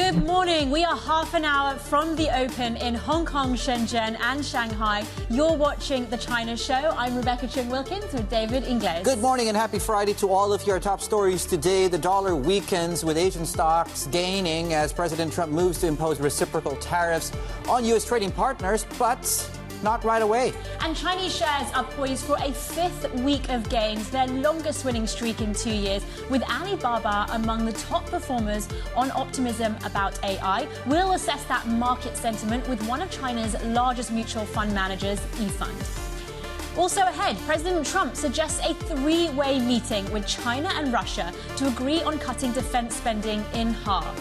Good morning. We are half an hour from the open in Hong Kong, Shenzhen and Shanghai. You're watching The China Show. I'm Choong Wilkins with David Ingles. Good morning and happy Friday to all of your top stories today. The dollar weakens with Asian stocks gaining as President Trump moves to impose reciprocal tariffs on U.S. trading partners, but not right away. And Chinese shares are poised for a fifth week of gains, their longest winning streak in 2 years, with Alibaba among the top performers on optimism about AI. We'll assess that market sentiment with one of China's largest mutual fund managers, eFund. Also ahead, President Trump suggests a three-way meeting with China and Russia to agree on cutting defense spending in half.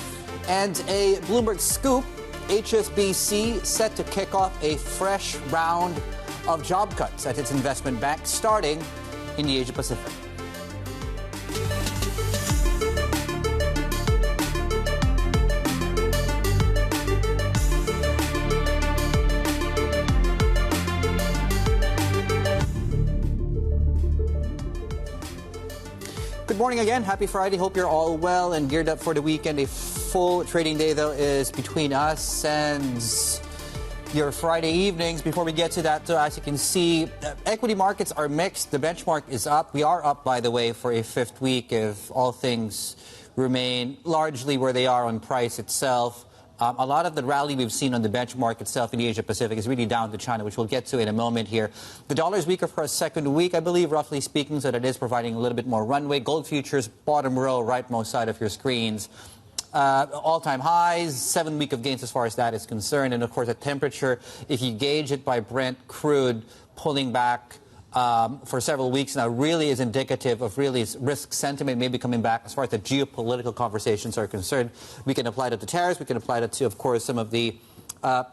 And a Bloomberg scoop, HSBC set to kick off a fresh round of job cuts at its investment bank starting in the Asia Pacific. Good morning again. Happy Friday. Hope you're all well and geared up for the weekend. A full trading day, though, is between us and your Friday evenings. Before we get to that, though, as you can see, equity markets are mixed. The benchmark is up. We are up, by the way, for a fifth week if all things remain largely where they are on price itself. A lot of the rally we've seen on the benchmark itself in the Asia-Pacific is really down to China, which we'll get to in a moment here. The dollar is weaker for a second week, I believe, roughly speaking, so that it is providing a little bit more runway. Gold futures, bottom row, rightmost side of your screens. All-time highs, 7 week of gains as far as that is concerned. And, of course, the temperature, if you gauge it by Brent crude, pulling back for several weeks now really is indicative of really risk sentiment maybe coming back as far as the geopolitical conversations are concerned. We can apply that to tariffs. We can apply that to, of course, some of the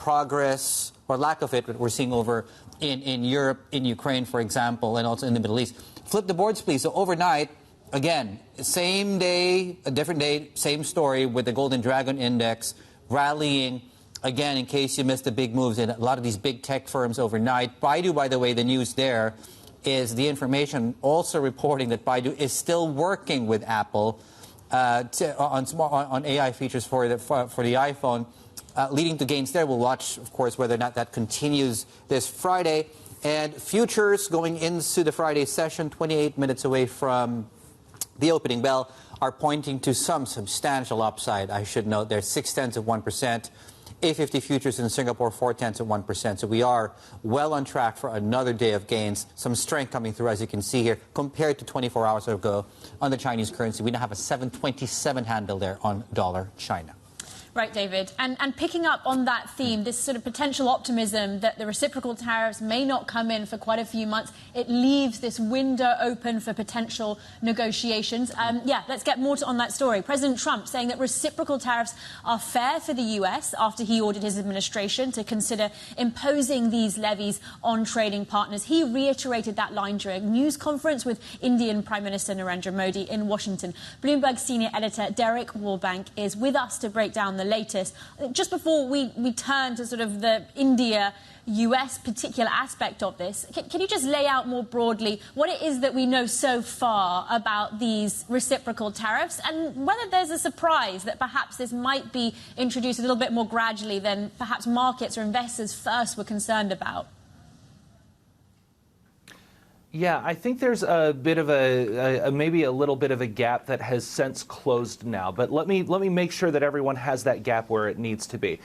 progress or lack of it that we're seeing over in Europe, in Ukraine, for example, and also in the Middle East. Flip the boards, please. So overnight, again, same day, a different day, same story with the Golden Dragon Index rallying. Again, in case you missed the big moves in a lot of these big tech firms overnight. Baidu, by the way, the news there is the information also reporting that Baidu is still working with Apple on AI features for the iPhone, leading to gains there. We'll watch, of course, whether or not that continues this Friday. And futures going into the Friday session, 28 minutes away from the opening bell, are pointing to some substantial upside. I should note there's 0.6%. A50 futures in Singapore, 0.4%. So we are well on track for another day of gains. Some strength coming through, as you can see here, compared to 24 hours ago on the Chinese currency. We now have a 727 handle there on dollar China. Right, David. And picking up on that theme, this sort of potential optimism that the reciprocal tariffs may not come in for quite a few months, it leaves this window open for potential negotiations. Let's get more on that story. President Trump saying that reciprocal tariffs are fair for the U.S. after he ordered his administration to consider imposing these levies on trading partners. He reiterated that line during a news conference with Indian Prime Minister Narendra Modi in Washington. Bloomberg senior editor Derek Warbank is with us to break down the latest. Just before we turn to sort of the India-US particular aspect of this, can you just lay out more broadly what it is that we know so far about these reciprocal tariffs and whether there's a surprise that perhaps this might be introduced a little bit more gradually than perhaps markets or investors first were concerned about? Yeah, I think there's a bit of maybe a little bit of a gap that has since closed now. But let me make sure that everyone has that gap where it needs to be.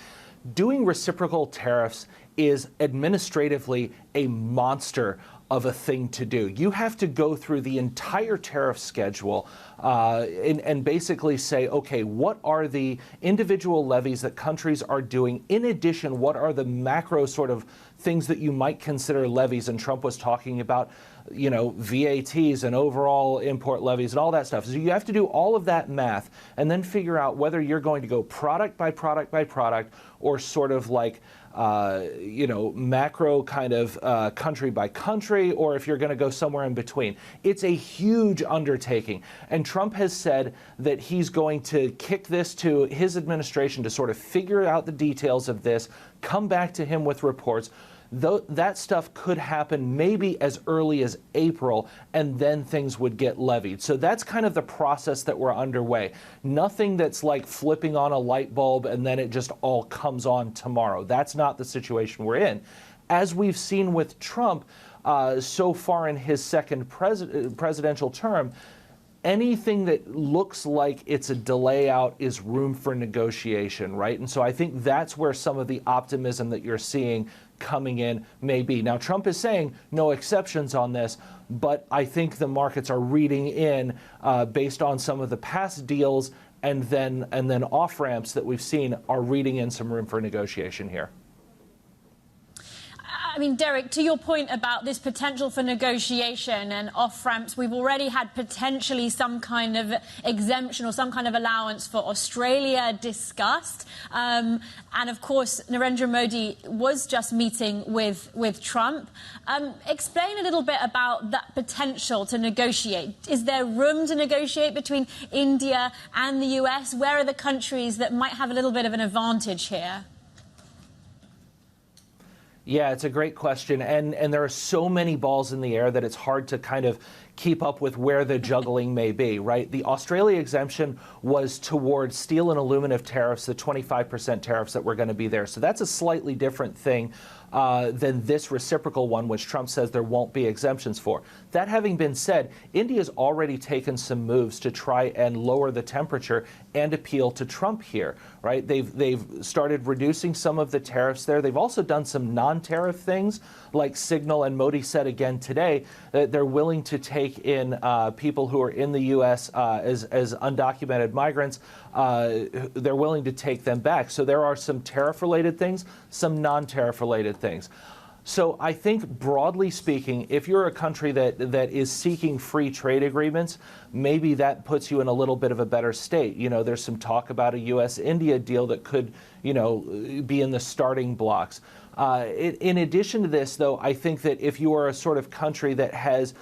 Doing reciprocal tariffs is administratively a monster of a thing to do. You have to go through the entire tariff schedule and basically say, okay, what are the individual levies that countries are doing? In addition, what are the macro sort of things that you might consider levies? And Trump was talking about, you know, VATs and overall import levies and all that stuff. So you have to do all of that math and then figure out whether you're going to go product by product by product or sort of like, macro kind of country by country, or if you're going to go somewhere in between. It's a huge undertaking. And Trump has said that he's going to kick this to his administration to sort of figure out the details of this, come back to him with reports. that stuff could happen maybe as early as April, and then things would get levied. So that's kind of the process that we're underway. Nothing that's like flipping on a light bulb and then it just all comes on tomorrow. That's not the situation we're in. As we've seen with Trump so far in his second presidential term, anything that looks like it's a delay out is room for negotiation, right? And so I think that's where some of the optimism that you're seeing coming in may be. Now, Trump is saying no exceptions on this, but I think the markets are reading in based on some of the past deals and then off ramps that we've seen are reading in some room for negotiation here. I mean, Derek, to your point about this potential for negotiation and off-ramps, we've already had potentially some kind of exemption or some kind of allowance for Australia discussed. And, of course, Narendra Modi was just meeting with Trump. Explain a little bit about that potential to negotiate. Is there room to negotiate between India and the US? Where are the countries that might have a little bit of an advantage here? Yeah, it's a great question. And there are so many balls in the air that it's hard to kind of keep up with where the juggling may be, right? The Australia exemption was towards steel and aluminum tariffs, the 25% tariffs that were going to be there. So that's a slightly different thing than this reciprocal one, which Trump says there won't be exemptions for. That having been said, India's already taken some moves to try and lower the temperature and appeal to Trump here, right? They've started reducing some of the tariffs there. They've also done some non-tariff things like Signal, and Modi said again today that they're willing to take in people who are in the U.S. As undocumented migrants. They're willing to take them back. So there are some tariff-related things, some non-tariff-related things. So I think, broadly speaking, if you're a country that is seeking free trade agreements, maybe that puts you in a little bit of a better state. You know, there's some talk about a U.S.-India deal that could, you know, be in the starting blocks. In addition to this, though, I think that if you are a sort of country that has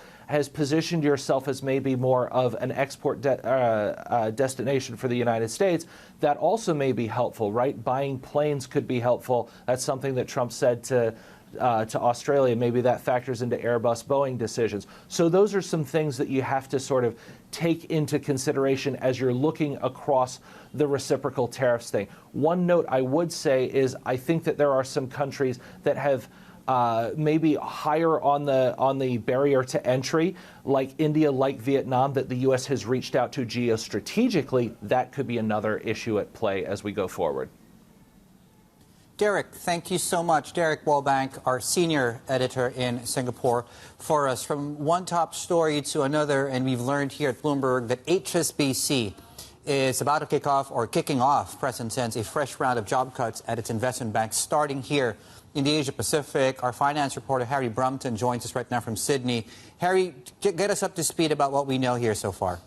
positioned yourself as maybe more of an export destination for the United States, that also may be helpful, right? Buying planes could be helpful. That's something that Trump said to Australia. Maybe that factors into Airbus, Boeing decisions. So those are some things that you have to sort of take into consideration as you're looking across the reciprocal tariffs thing. One note I would say is I think that there are some countries that have maybe higher on the barrier to entry, like India, like Vietnam, that the U.S. has reached out to geostrategically. That could be another issue at play as we go forward. Derek, thank you so much. Derek Wallbank, our senior editor in Singapore, for us. From one top story to another, and we've learned here at Bloomberg that HSBC is about to kicking off, present tense, a fresh round of job cuts at its investment bank, starting here in the Asia Pacific. Our finance reporter, Harry Brumpton, joins us right now from Sydney. Harry, get us up to speed about what we know here so far.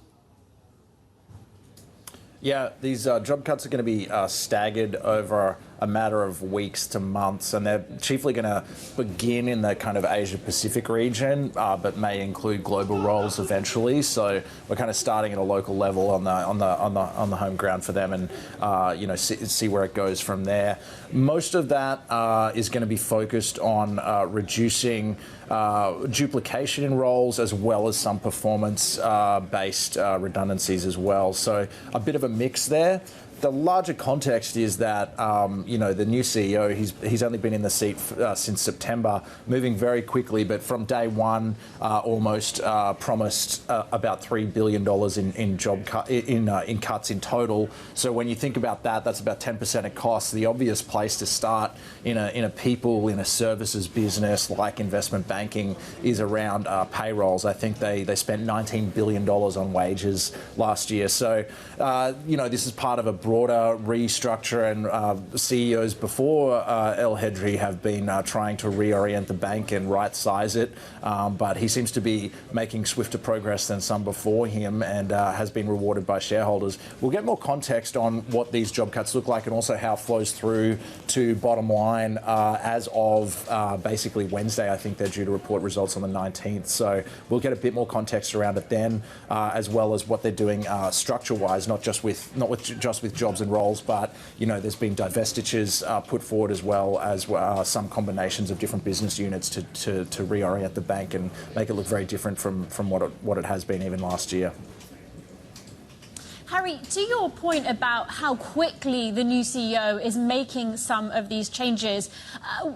Yeah, these job cuts are going to be staggered over a matter of weeks to months, and they're chiefly going to begin in the kind of Asia-Pacific region, but may include global roles eventually. So we're kind of starting at a local level on the home ground for them, and you know, see where it goes from there. Most of that is going to be focused on reducing duplication in roles, as well as some performance-based redundancies as well. So a bit of a mix there. The larger context is that, you know, the new CEO, he's only been in the seat since September, moving very quickly, but from day one, almost promised about $3 billion in job in cuts in total. So when you think about that, that's about 10% of costs. The obvious place to start in a services business like investment banking is around payrolls. I think they spent $19 billion on wages last year. So, you know, this is part of a broader restructure, and CEOs before El Hedri have been trying to reorient the bank and right-size it, but he seems to be making swifter progress than some before him, and has been rewarded by shareholders. We'll get more context on what these job cuts look like and also how it flows through to bottom line as of basically Wednesday. I think they're due to report results on the 19th, so we'll get a bit more context around it then, as well as what they're doing structure-wise, not just with jobs and roles, but, there's been divestitures put forward as well as some combinations of different business units to reorient the bank and make it look very different from what it has been even last year. Harry, to your point about how quickly the new CEO is making some of these changes,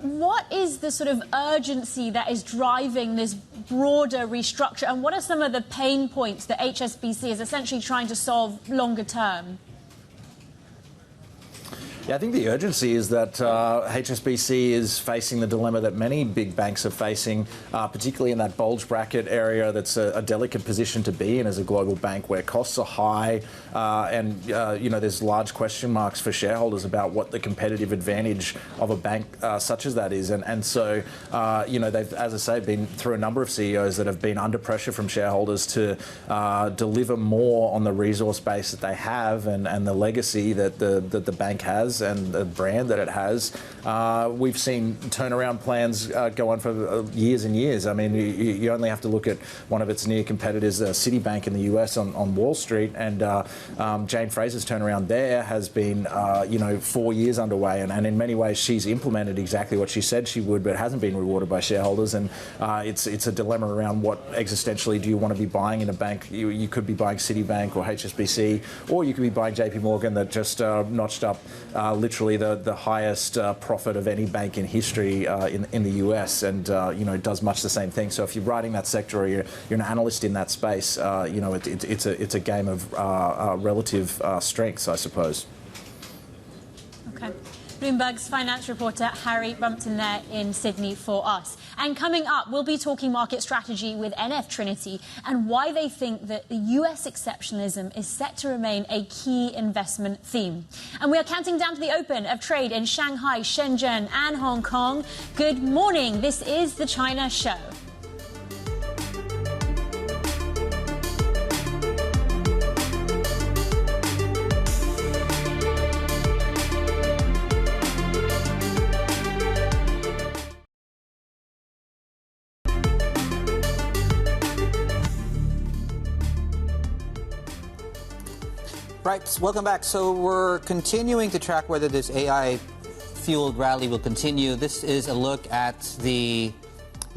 what is the sort of urgency that is driving this broader restructure, and what are some of the pain points that HSBC is essentially trying to solve longer term? Yeah, I think the urgency is that HSBC is facing the dilemma that many big banks are facing, particularly in that bulge bracket area. That's a delicate position to be in as a global bank, where costs are high and there's large question marks for shareholders about what the competitive advantage of a bank such as that is. And so, they've, as I say, been through a number of CEOs that have been under pressure from shareholders to deliver more on the resource base that they have and the legacy that the bank has and the brand that it has. We've seen turnaround plans go on for years and years. I mean, you only have to look at one of its near competitors, Citibank in the US on Wall Street, and Jane Fraser's turnaround there has been, 4 years underway, and in many ways she's implemented exactly what she said she would, but hasn't been rewarded by shareholders. And it's a dilemma around what existentially do you want to be buying in a bank. You could be buying Citibank or HSBC, or you could be buying JPMorgan that just notched up literally the highest profit of any bank in history in the US, and does much the same thing. So if you're riding that sector or you're an analyst in that space, it's a game of relative strengths, I suppose. Okay. Bloomberg's finance reporter Harry Rumpton there in Sydney for us. And coming up, we'll be talking market strategy with NF Trinity and why they think that the US exceptionalism is set to remain a key investment theme. And we are counting down to the open of trade in Shanghai, Shenzhen and Hong Kong. Good morning. This is the China Show. Right, welcome back. So we're continuing to track whether this AI-fueled rally will continue. This is a look at the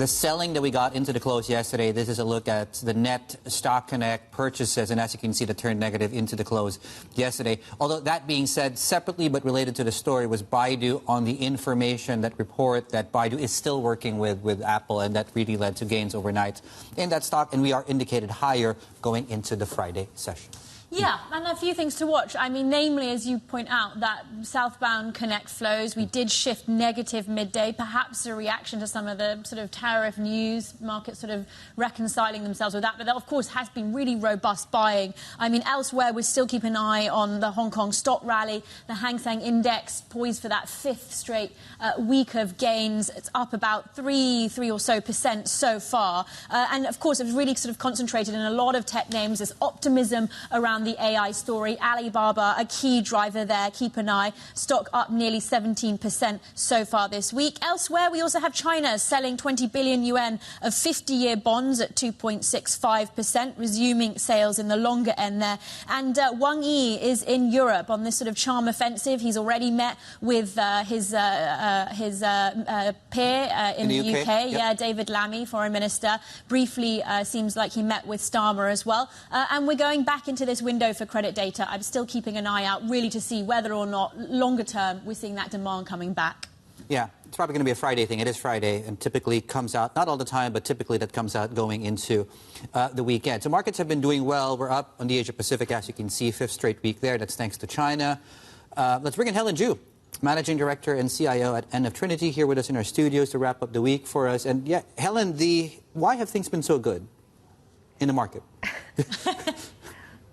selling that we got into the close yesterday. This is a look at the net Stock Connect purchases, and as you can see, that turned negative into the close yesterday. Although that being said, separately but related to the story was Baidu on the information that report that Baidu is still working with Apple, and that really led to gains overnight in that stock, and we are indicated higher going into the Friday session. Yeah, and a few things to watch. I mean, namely, as you point out, that southbound Connect flows, we did shift negative midday, perhaps a reaction to some of the sort of tariff news, markets sort of reconciling themselves with that. But there, of course, has been really robust buying. I mean, elsewhere, we still keep an eye on the Hong Kong stock rally. The Hang Seng Index poised for that fifth straight week of gains. It's up about 3 or so% so far. And, of course, it was really sort of concentrated in a lot of tech names. There's optimism around the AI story. Alibaba, a key driver there. Keep an eye. Stock up nearly 17% so far this week. Elsewhere, we also have China selling 20 billion yuan of 50-year bonds at 2.65%, resuming sales in the longer end there. And Wang Yi is in Europe on this sort of charm offensive. He's already met with his peer in the UK. Yep. Yeah, David Lammy, foreign minister. Briefly, seems like he met with Starmer as well. And we're going back into this window for credit data. I'm still keeping an eye out really to see whether or not longer term we're seeing that demand coming back. Yeah, it's probably going to be a Friday thing. It is Friday and typically comes out, not all the time, but typically that comes out going into the weekend. So markets have been doing well. We're up on the Asia Pacific, as you can see, fifth straight week there. That's thanks to China. Let's bring in Helen Ju, Managing Director and CIO at NF Trinity, here with us in our studios to wrap up the week for us. And yeah, Helen, why have things been so good in the market?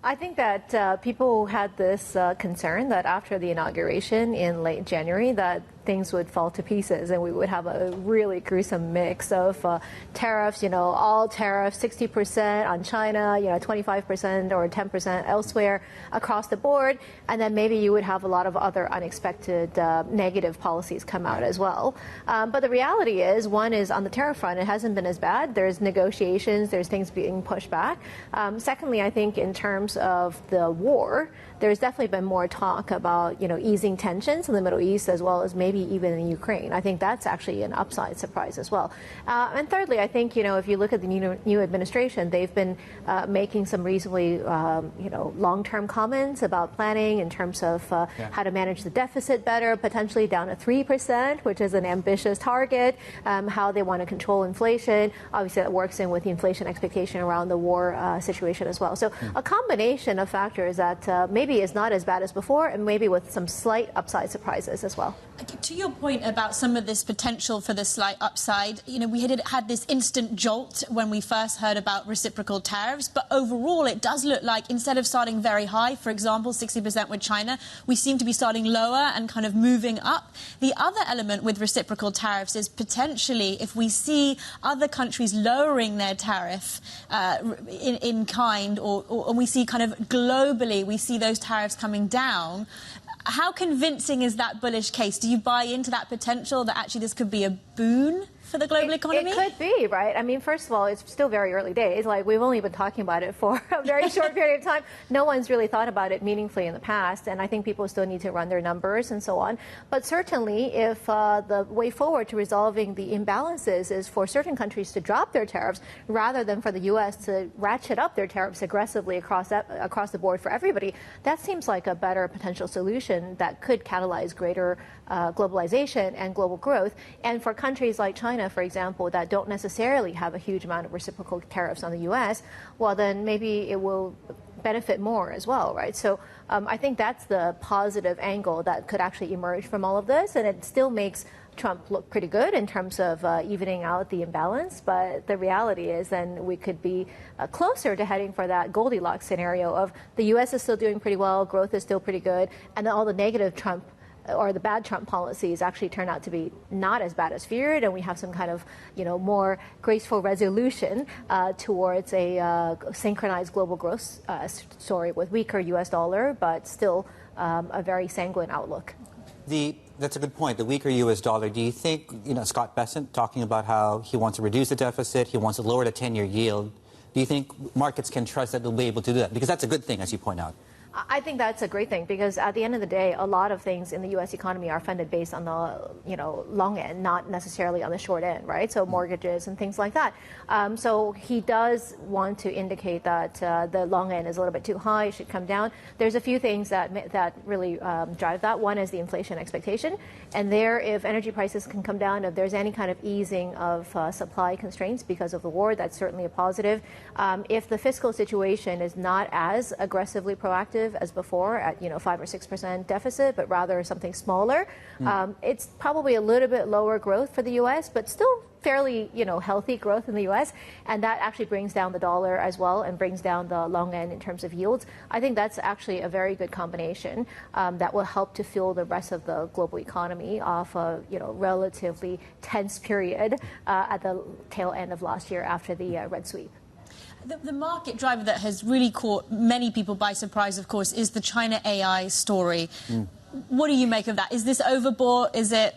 I think that people had this concern that after the inauguration in late January that things would fall to pieces and we would have a really gruesome mix of tariffs, all tariffs, 60% on China, 25% or 10% elsewhere across the board. And then maybe you would have a lot of other unexpected negative policies come out as well. But the reality is, one is on the tariff front, it hasn't been as bad. There's negotiations, there's things being pushed back. Secondly, I think in terms of the war, there's definitely been more talk about, easing tensions in the Middle East as well as maybe even in Ukraine. I think that's actually an upside surprise as well. And thirdly, I think, if you look at the new administration, they've been making some reasonably, long-term comments about planning in terms of how to manage the deficit better, potentially down to 3%, which is an ambitious target, how they want to control inflation. Obviously, that works in with the inflation expectation around the war situation as well. So a combination of factors that maybe is not as bad as before, and maybe with some slight upside surprises as well. To your point about some of this potential for the slight upside, we had this instant jolt when we first heard about reciprocal tariffs, but overall it does look like instead of starting very high, for example, 60% with China, we seem to be starting lower and kind of moving up. The other element with reciprocal tariffs is potentially if we see other countries lowering their tariff in kind, or we see kind of globally, we see those tariffs coming down. How convincing is that bullish case? Do you buy into that potential that actually this could be a boon for the global economy? It could be, right? I mean, first of all, it's still very early days. Like, we've only been talking about it for a very short period of time. No one's really thought about it meaningfully in the past, and I think people still need to run their numbers and so on. But certainly, if the way forward to resolving the imbalances is for certain countries to drop their tariffs rather than for the U.S. to ratchet up their tariffs aggressively across the board for everybody, that seems like a better potential solution that could catalyze greater globalization and global growth. And for countries like China, for example, that don't necessarily have a huge amount of reciprocal tariffs on the U.S., well, then maybe it will benefit more as well, right? So I think that's the positive angle that could actually emerge from all of this, and it still makes Trump look pretty good in terms of evening out the imbalance. But the reality is then we could be closer to heading for that Goldilocks scenario of the U.S. is still doing pretty well, growth is still pretty good, and then all the negative Trump or the bad Trump policies actually turn out to be not as bad as feared, and we have some kind of, more graceful resolution towards a synchronized global growth story with weaker U.S. dollar, but still a very sanguine outlook. That's a good point. The weaker U.S. dollar. Do you think, Scott Bessent talking about how he wants to reduce the deficit, he wants to lower the 10-year yield. Do you think markets can trust that they'll be able to do that? Because that's a good thing, as you point out. I think that's a great thing because at the end of the day, a lot of things in the U.S. economy are funded based on the long end, not necessarily on the short end, right? So mortgages and things like that. So he does want to indicate that the long end is a little bit too high, it should come down. There's a few things that really drive that. One is the inflation expectation, and if energy prices can come down, if there's any kind of easing of supply constraints because of the war, that's certainly a positive. If the fiscal situation is not as aggressively proactive as before at 5 or 6% deficit, but rather something smaller. It's probably a little bit lower growth for the U.S., but still fairly healthy growth in the U.S., and that actually brings down the dollar as well and brings down the long end in terms of yields. I think that's actually a very good combination that will help to fuel the rest of the global economy off a relatively tense period at the tail end of last year after the Red Sweep. The market driver that has really caught many people by surprise, of course, is the China AI story. What do you make of that? Is this overbought? Is it?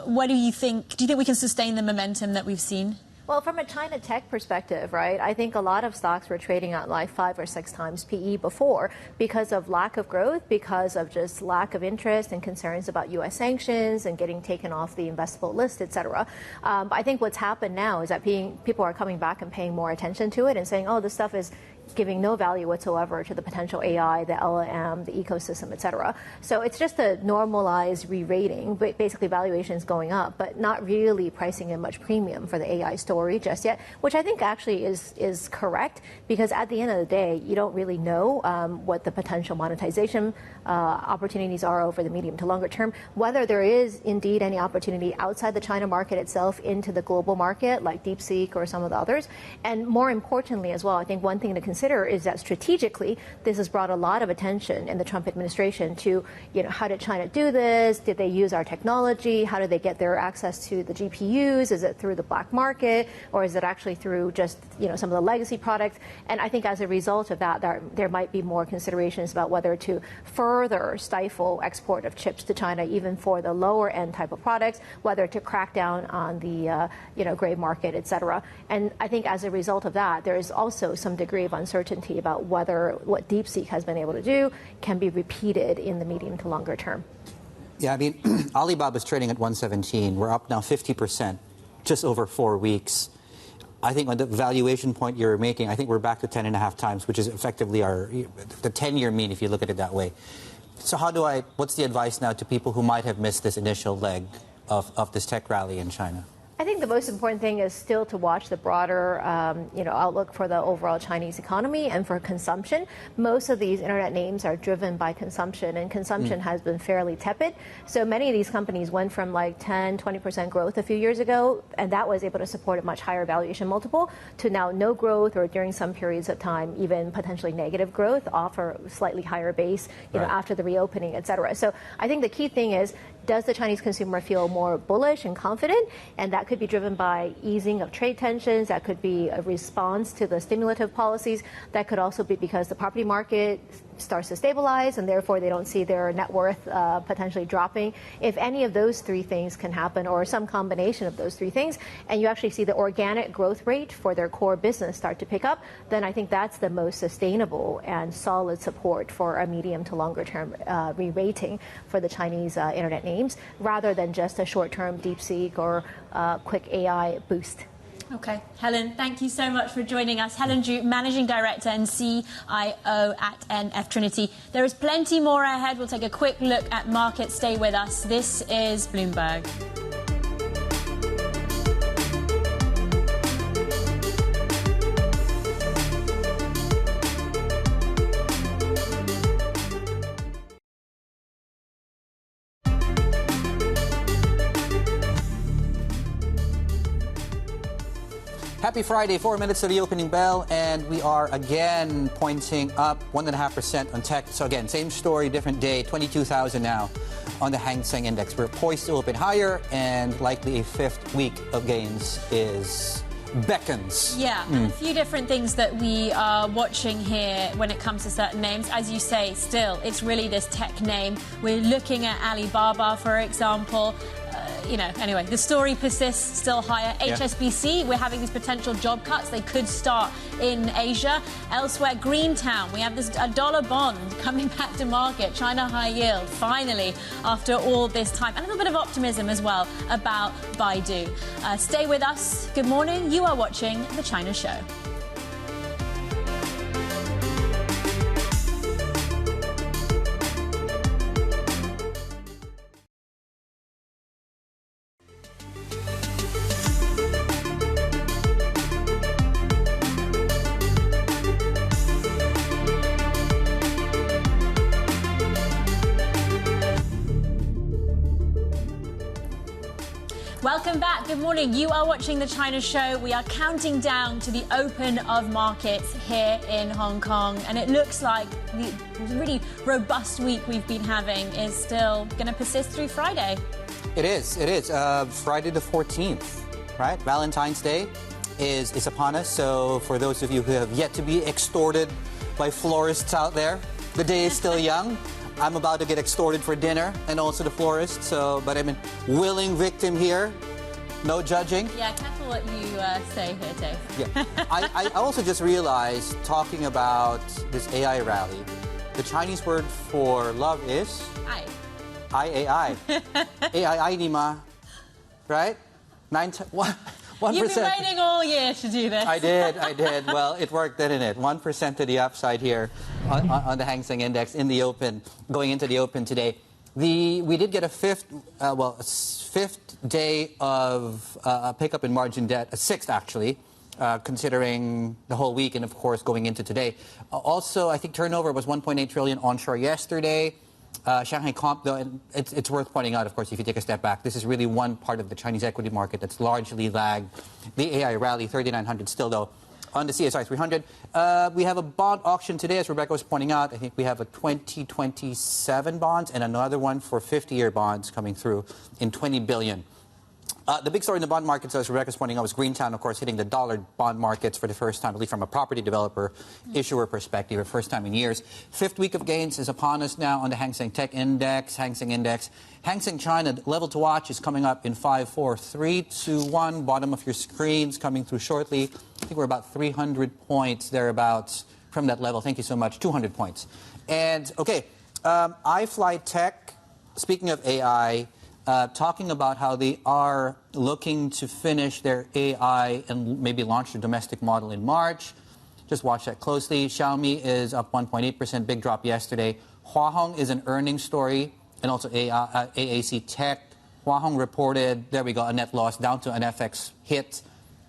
What do you think? Do you think we can sustain the momentum that we've seen? Well, from a China tech perspective, right, I think a lot of stocks were trading at like 5 or 6 times PE before because of lack of growth, because of just lack of interest and concerns about U.S. sanctions and getting taken off the investable list, et cetera. I think what's happened now is that people are coming back and paying more attention to it and saying, oh, this stuff is giving no value whatsoever to the potential AI, the LLM, the ecosystem, et cetera. So it's just a normalized re-rating, but basically valuations going up, but not really pricing in much premium for the AI story just yet, which I think actually is correct, because at the end of the day, you don't really know what the potential monetization opportunities are over the medium to longer term, whether there is indeed any opportunity outside the China market itself into the global market, like DeepSeek or some of the others. And more importantly as well, I think one thing to consider consider is that strategically, this has brought a lot of attention in the Trump administration to, how did China do this? Did they use our technology? How did they get their access to the GPUs? Is it through the black market, or is it actually through just, some of the legacy products? And I think as a result of that, there might be more considerations about whether to further stifle export of chips to China, even for the lower end type of products, whether to crack down on the, gray market, et cetera. And I think as a result of that, there is also some degree of uncertainty about whether what DeepSeek has been able to do can be repeated in the medium to longer term. Yeah, I mean, Alibaba is trading at 117. We're up now 50%, just over 4 weeks. I think on the valuation point you're making, I think we're back to 10.5 times, which is effectively the 10-year mean, if you look at it that way. So what's the advice now to people who might have missed this initial leg of this tech rally in China? I think the most important thing is still to watch the broader, outlook for the overall Chinese economy and for consumption. Most of these internet names are driven by consumption, and consumption has been fairly tepid. So many of these companies went from like 10, 20% growth a few years ago, and that was able to support a much higher valuation multiple, to now no growth, or during some periods of time, even potentially negative growth off a slightly higher base, after the reopening, et cetera. So I think the key thing is, does the Chinese consumer feel more bullish and confident? And that could be driven by easing of trade tensions. That could be a response to the stimulative policies. That could also be because the property market starts to stabilize, and therefore they don't see their net worth potentially dropping. If any of those three things can happen, or some combination of those three things, and you actually see the organic growth rate for their core business start to pick up, then I think that's the most sustainable and solid support for a medium to longer term re-rating for the Chinese internet names, rather than just a short-term DeepSeek or quick AI boost. Okay, Helen, thank you so much for joining us. Helen Ju, Managing Director and CIO at NF Trinity. There is plenty more ahead. We'll take a quick look at markets. Stay with us. This is Bloomberg. Happy Friday, 4 minutes to the opening bell, and we are again pointing up 1.5% on tech. So again, same story, different day, 22,000 now on the Hang Seng Index. We're poised to open higher, and likely a fifth week of gains beckons. Yeah, and a few different things that we are watching here when it comes to certain names. As you say, still, it's really this tech name. We're looking at Alibaba, for example. Anyway, the story persists, still higher. Yeah. HSBC, we're having these potential job cuts. They could start in Asia. Elsewhere, Greentown, we have this dollar bond coming back to market. China high yield, finally, after all this time. And a little bit of optimism as well about Baidu. Stay with us. Good morning. You are watching The China Show. Welcome back. Good morning. You are watching The China Show. We are counting down to the open of markets here in Hong Kong. And it looks like the really robust week we've been having is still going to persist through Friday. It is. Friday the 14th, right? Valentine's Day is upon us. So for those of you who have yet to be extorted by florists out there, the day is still young. I'm about to get extorted for dinner, and also the florist. But I'm a willing victim here. No judging. Yeah, careful what you say here, Dave. Yeah. I also just realized, talking about this AI rally, the Chinese word for love is? Ai. I. AI ni ma. Right? 1%. You've been waiting all year to do this. I did. Well, it worked, didn't it? 1% to the upside here on the Hang Seng Index in the open, going into the open today. We did get a fifth day of pickup in margin debt, a sixth actually, considering the whole week and, of course, going into today. Also, I think turnover was 1.8 trillion onshore yesterday. Shanghai Comp, though, and it's worth pointing out, of course, if you take a step back, this is really one part of the Chinese equity market that's largely lagged the AI rally. 3,900 still, though, On the CSI 300, we have a bond auction today, as Rebecca was pointing out. I think we have a 2027 bonds and another one for 50-year bonds coming through in 20 billion. The big story in the bond markets, as Rebecca's pointing out, was Greentown, of course, hitting the dollar bond markets for the first time, at least from a property developer issuer perspective, the first time in years. Fifth week of gains is upon us now on the Hang Seng Tech Index, Hang Seng Index. Hang Seng China, level to watch is coming up in 5, 4, 3, 2, 1. Bottom of your screens coming through shortly. I think we're about 300 points thereabouts from that level. Thank you so much. 200 points. And, okay, iFly Tech, speaking of AI, talking about how they are looking to finish their AI and maybe launch their domestic model in March. Just watch that closely. Xiaomi is up 1.8%, big drop yesterday. Huahong is an earnings story, and also AAC Tech. Huahong reported, there we go, a net loss down to an FX hit.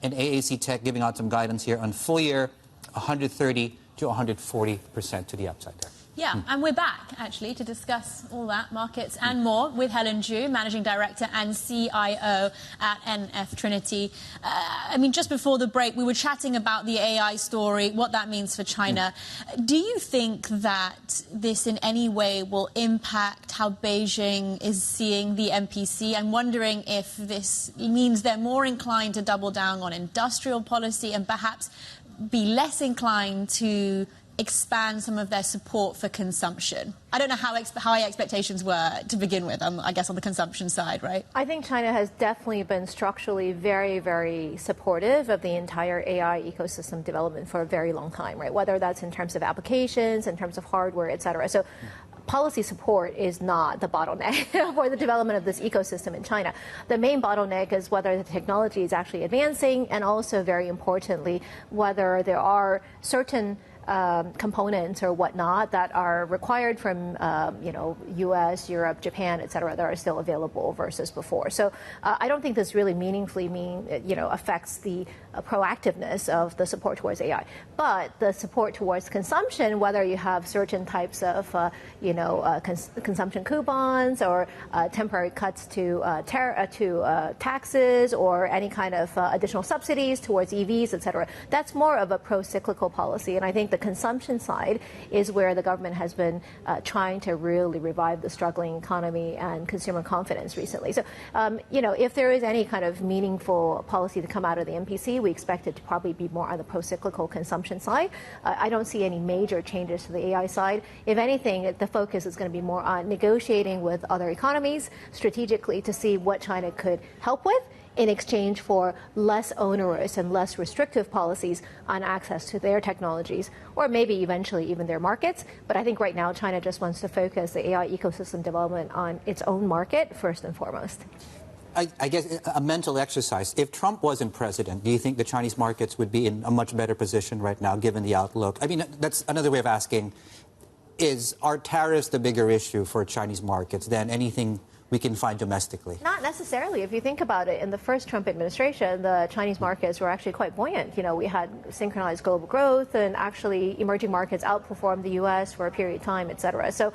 And AAC Tech giving out some guidance here on full year, 130 to 140% to the upside there. Yeah, and we're back, actually, to discuss all that, markets and more, with Helen Zhu, Managing Director and CIO at NF Trinity. I mean, just before the break, we were chatting about the AI story, what that means for China. Do you think that this in any way will impact how Beijing is seeing the MPC? I'm wondering if this means they're more inclined to double down on industrial policy and perhaps be less inclined to expand some of their support for consumption. I don't know how high expectations were to begin with, I guess, on the consumption side, right? I think China has definitely been structurally very, very supportive of the entire AI ecosystem development for a very long time, right? Whether that's in terms of applications, in terms of hardware, et cetera. So policy support is not the bottleneck for the development of this ecosystem in China. The main bottleneck is whether the technology is actually advancing, and also, very importantly, whether there are certain components or whatnot that are required from, U.S., Europe, Japan, et cetera, that are still available versus before. So I don't think this really meaningfully affects the proactiveness of the support towards AI. But the support towards consumption, whether you have certain types of, consumption coupons or temporary cuts to taxes or any kind of additional subsidies towards EVs, et cetera, that's more of a pro-cyclical policy. And I think the consumption side is where the government has been trying to really revive the struggling economy and consumer confidence recently. So, if there is any kind of meaningful policy to come out of the MPC, we expect it to probably be more on the pro-cyclical consumption side. I don't see any major changes to the AI side. If anything, the focus is going to be more on negotiating with other economies strategically to see what China could help with in exchange for less onerous and less restrictive policies on access to their technologies, or maybe eventually even their markets. But I think right now China just wants to focus the AI ecosystem development on its own market first and foremost. I guess a mental exercise. If Trump wasn't president, do you think the Chinese markets would be in a much better position right now, given the outlook? I mean, that's another way of asking, are tariffs the bigger issue for Chinese markets than anything we can find domestically? Not necessarily. If you think about it, in the first Trump administration, the Chinese markets were actually quite buoyant. We had synchronized global growth, and actually emerging markets outperformed the U.S. for a period of time, et cetera. So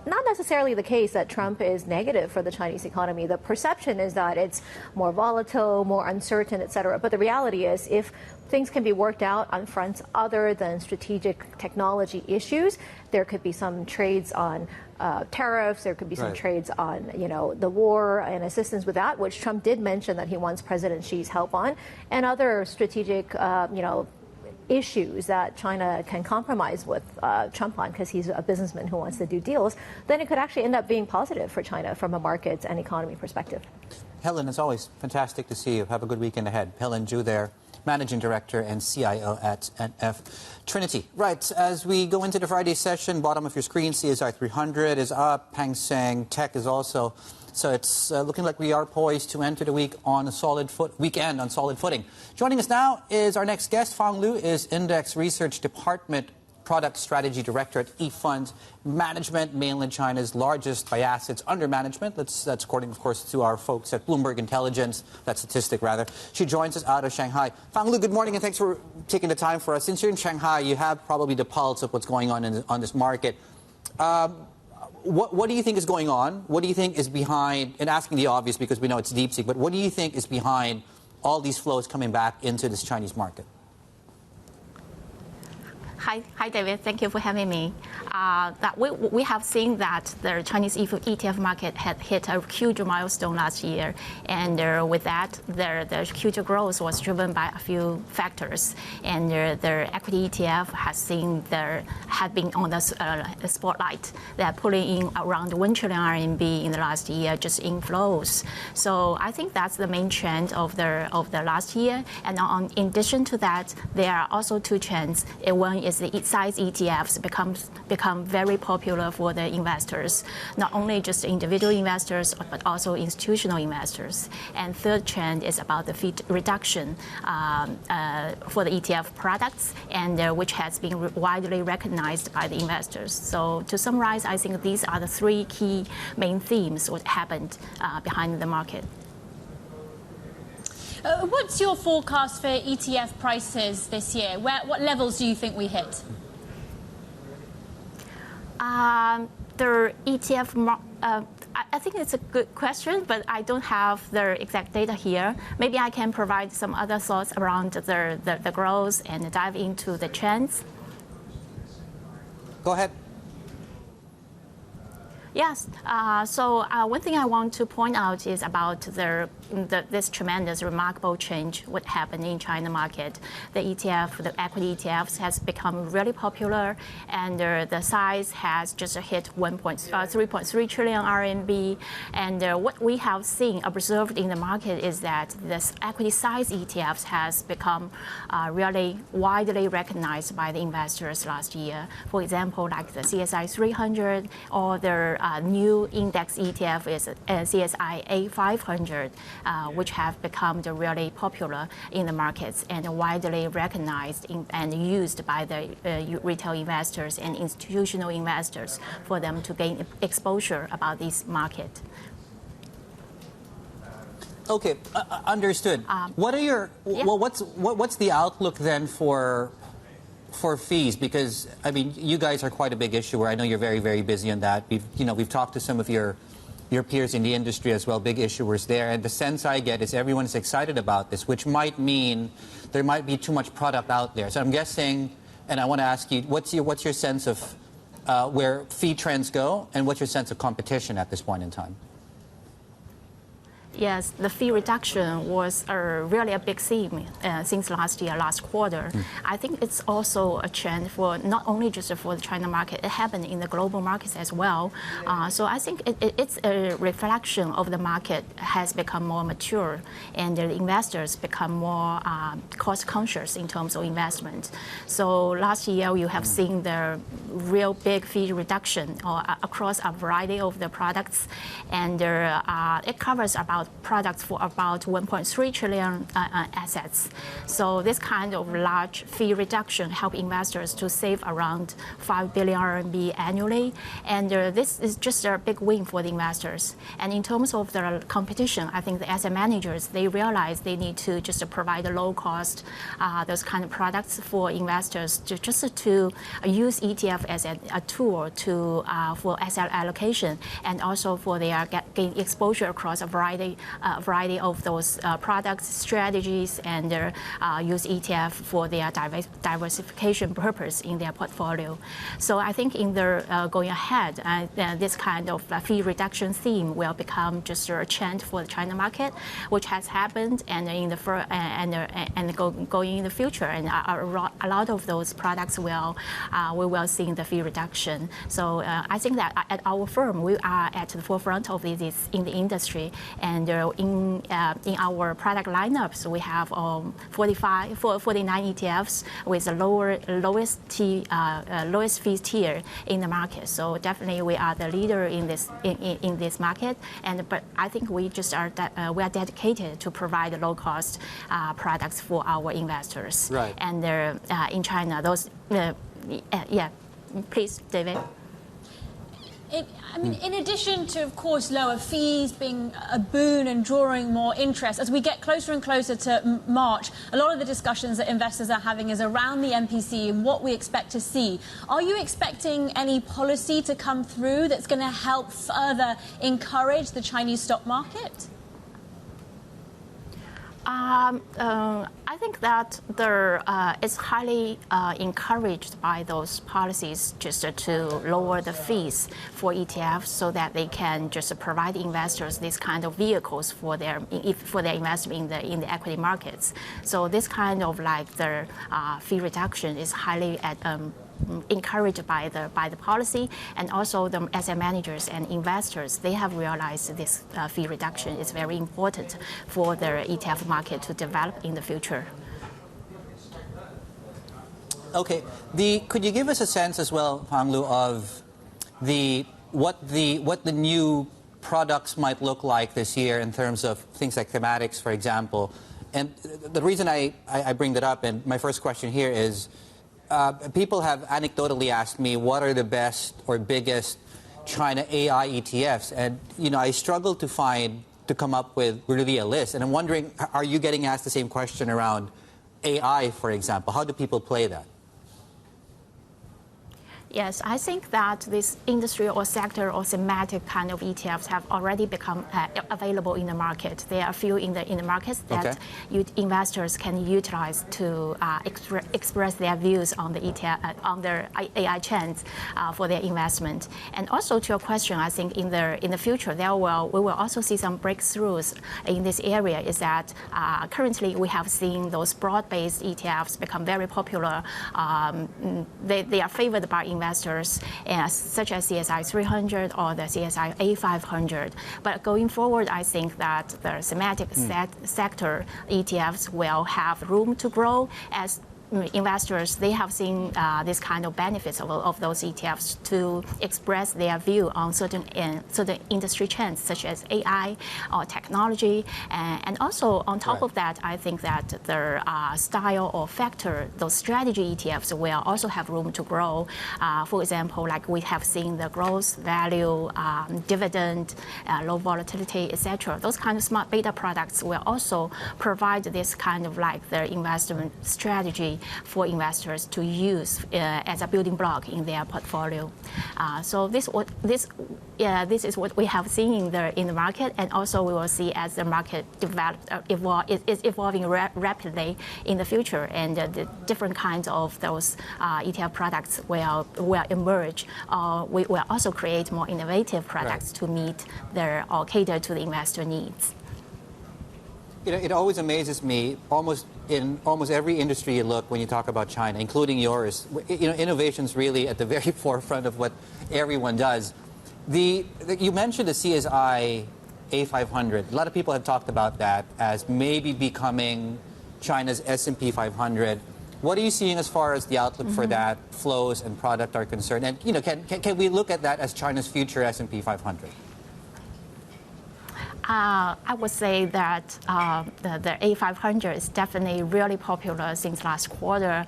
not necessarily the case that Trump is negative for the Chinese economy. The perception is that it's more volatile, more uncertain, et cetera. But the reality is, if things can be worked out on fronts other than strategic technology issues, there could be some trades on tariffs, there could be some trades on, the war and assistance with that, which Trump did mention that he wants President Xi's help on, and other strategic, issues that China can compromise with Trump on, because he's a businessman who wants to do deals, then it could actually end up being positive for China from a markets and economy perspective. Helen, as always, fantastic to see you. Have a good weekend ahead. Helen Zhu there, Managing Director and CIO at NF Trinity. Right, as we go into the Friday session, bottom of your screen, CSI 300 is up, Hang Seng Tech is also. So it's looking like we are poised to enter the weekend on solid footing. Joining us now is our next guest. Fang Lu is Index Research Department Product Strategy Director at eFund Management, mainland China's largest by assets under management. That's according, of course, to our folks at Bloomberg Intelligence, that statistic, rather. She joins us out of Shanghai. Fang Lu, good morning, and thanks for taking the time for us. Since you're in Shanghai, you have probably the pulse of what's going on this market. What do you think is going on? What do you think is behind, and asking the obvious because we know it's deep sea, but what do you think is behind all these flows coming back into this Chinese market? Hi, David. Thank you for having me. That we have seen that the Chinese ETF market had hit a huge milestone last year, and with that, the huge growth was driven by a few factors. And their equity ETF had been on the spotlight. They are pulling in around 1 trillion RMB in the last year, just inflows. So I think that's the main trend of the last year. And in addition to that, there are also two trends. One is the size ETFs become very popular for the investors, not only just individual investors, but also institutional investors. And third trend is about the fee reduction for the ETF products, and which has been widely recognized by the investors. So to summarize, I think these are the three key main themes what happened behind the market. What's your forecast for ETF prices this year? What levels do you think we hit? The ETF, I think it's a good question, but I don't have the exact data here. Maybe I can provide some other thoughts around the growth and dive into the trends. Go ahead. Yes. So one thing I want to point out is about this tremendous, remarkable change what happened in China market. The ETF, the equity ETFs, has become really popular, and the size has just hit 3.3 trillion RMB. And what we have seen, observed in the market, is that this equity size ETFs has become really widely recognized by the investors last year. For example, like the CSI 300 or their new index ETF is CSI A500, which have become really popular in the markets and widely recognized and used by the retail investors and institutional investors for them to gain exposure about this market. Okay, understood. What are your what's the outlook then for fees? Because I mean, you guys are quite a big issuer. I know you're very, very busy on that. We've talked to some of your peers in the industry as well, big issuers there. And the sense I get is everyone's excited about this, which might mean there might be too much product out there. So I'm guessing, and I want to ask you, what's your sense of where fee trends go, and what's your sense of competition at this point in time? Yes, the fee reduction was really a big theme since last quarter. I think it's also a trend for not only just for the China market, it happened in the global markets as well. So I think it's a reflection of the market has become more mature, and the investors become more cost conscious in terms of investment. So last year you have seen the real big fee reduction across a variety of the products, and it covers about products for about 1.3 trillion assets. So this kind of large fee reduction help investors to save around 5 billion RMB annually. And this is just a big win for the investors. And in terms of the competition, I think the asset managers, they realize they need to just provide a low cost, those kind of products for investors to use ETF as a tool for asset allocation, and also for their gain exposure across a variety of those products, strategies, and use ETF for their diversification purpose in their portfolio. So I think in the going ahead, this kind of fee reduction theme will become just a trend for the China market, which has happened, and going in the future, and a lot of those products we will see the fee reduction. So I think that at our firm, we are at the forefront of this in the industry, and in our product lineups, we have 49 ETFs with the lowest fee tier in the market. So definitely we are the leader in this market, but I think we just are we are dedicated to provide low cost products for our investors. Right. And in China, those please, David. I mean, in addition to, of course, lower fees being a boon and drawing more interest, as we get closer and closer to March, a lot of the discussions that investors are having is around the MPC and what we expect to see. Are you expecting any policy to come through that's going to help further encourage the Chinese stock market? I think that it's highly encouraged by those policies just to lower the fees for ETFs so that they can just provide investors these kind of vehicles for their investment in the equity markets. So this kind of like the fee reduction is highly encouraged by the policy, and also the asset managers and investors, they have realized this fee reduction is very important for the ETF market to develop in the future. Okay, could you give us a sense as well, Fang Lu, of what the new products might look like this year in terms of things like thematics, for example? And the reason I bring that up, and my first question here is, people have anecdotally asked me what are the best or biggest China AI ETFs, and I struggled to come up with really a list. And I'm wondering, are you getting asked the same question around AI, for example? How do people play that? Yes, I think that this industry or sector or thematic kind of ETFs have already become available in the market. There are a few in the markets that investors can utilize to express their views on the ETF, on their AI trends for their investment. And also to your question, I think in the future we will also see some breakthroughs in this area. Is that currently we have seen those broad-based ETFs become very popular. They are favored by investors, such as CSI 300 or the CSI A500. But going forward, I think that the thematic sector ETFs will have room to grow as investors, they have seen this kind of benefits of those ETFs to express their view on certain industry trends, such as AI or technology. And also on top of that, I think that the style or factor, those strategy ETFs will also have room to grow. For example, like we have seen the growth, value, dividend, low volatility, etc. Those kind of smart beta products will also provide this kind of like the investment strategy for investors to use as a building block in their portfolio. So this is what we have seen in the market, and also we will see as the market is evolving rapidly in the future, and the different kinds of those ETF products will emerge. We will also create more innovative products to meet or cater to the investor needs. It always amazes me, in almost every industry you look when you talk about China, including yours. Innovation's really at the very forefront of what everyone does. You mentioned the CSI A500. A lot of people have talked about that as maybe becoming China's S&P 500. What are you seeing as far as the outlook for that, flows and product are concerned? And can we look at that as China's future S&P 500? I would say that the A500 is definitely really popular since last quarter.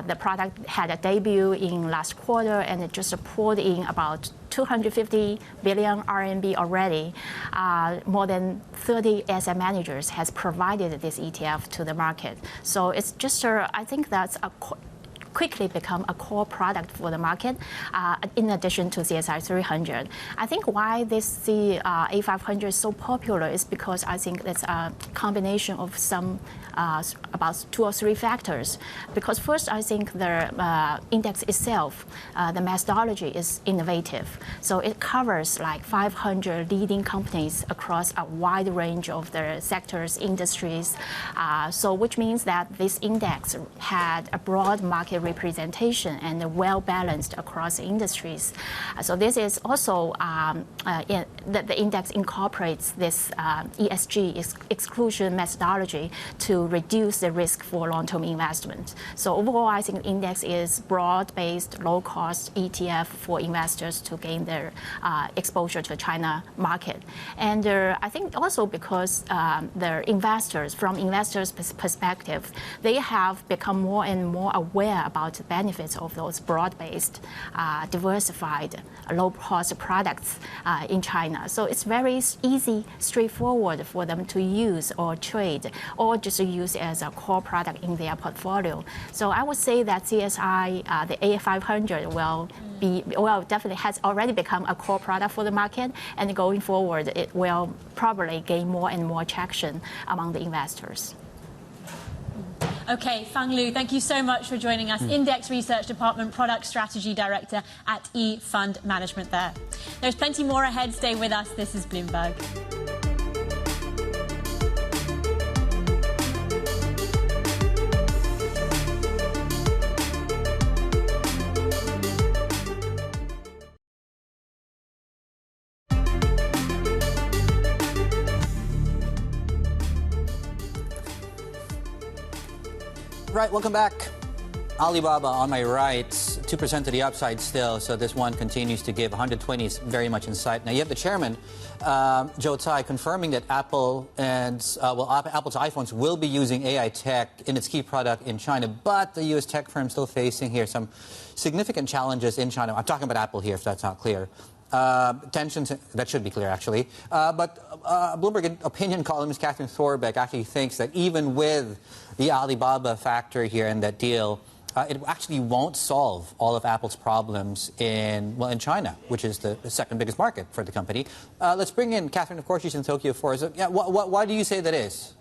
The product had a debut in last quarter, and it just poured in about 250 billion RMB already. More than 30 asset managers has provided this ETF to the market. So it's just, I think that's quickly become a core product for the market, in addition to CSI 300. I think why this A500 is so popular is because I think it's a combination of some about 2 or 3 factors. Because first, I think the index itself, the methodology is innovative. So it covers like 500 leading companies across a wide range of the sectors, industries. So which means that this index had a broad market representation and well balanced across industries. So this is also the index incorporates this ESG exclusion methodology to reduce the risk for long-term investment. So overall, I think the index is broad-based, low-cost ETF for investors to gain their exposure to China market. And I think also because the investors, from investors' perspective, they have become more and more aware about the benefits of those broad-based, diversified, low-cost products in China. So it's very easy, straightforward for them to use or trade, or just use as a core product in their portfolio. So I would say that CSI, the A500, definitely has already become a core product for the market, and going forward, it will probably gain more and more traction among the investors. Okay, Fang Liu, thank you so much for joining us. Index Research Department Product Strategy Director at E-Fund Management there. There's plenty more ahead. Stay with us. This is Bloomberg. Right, welcome back. Alibaba on my right, 2% to the upside still, so this one continues to give. 120 is very much in sight. Now you have the chairman, Joe Tsai, confirming that Apple and Apple's iPhones will be using AI tech in its key product in China, but the U.S. tech firm still facing here some significant challenges in China. I'm talking about Apple here, if that's not clear. Tensions, that should be clear actually. But Bloomberg opinion columnist Catherine Thorbecke actually thinks that even with the Alibaba factor here in that deal, it actually won't solve all of Apple's problems in China, which is the second biggest market for the company. Let's bring in Catherine. Of course, she's in Tokyo for us. Yeah, why do you say that is?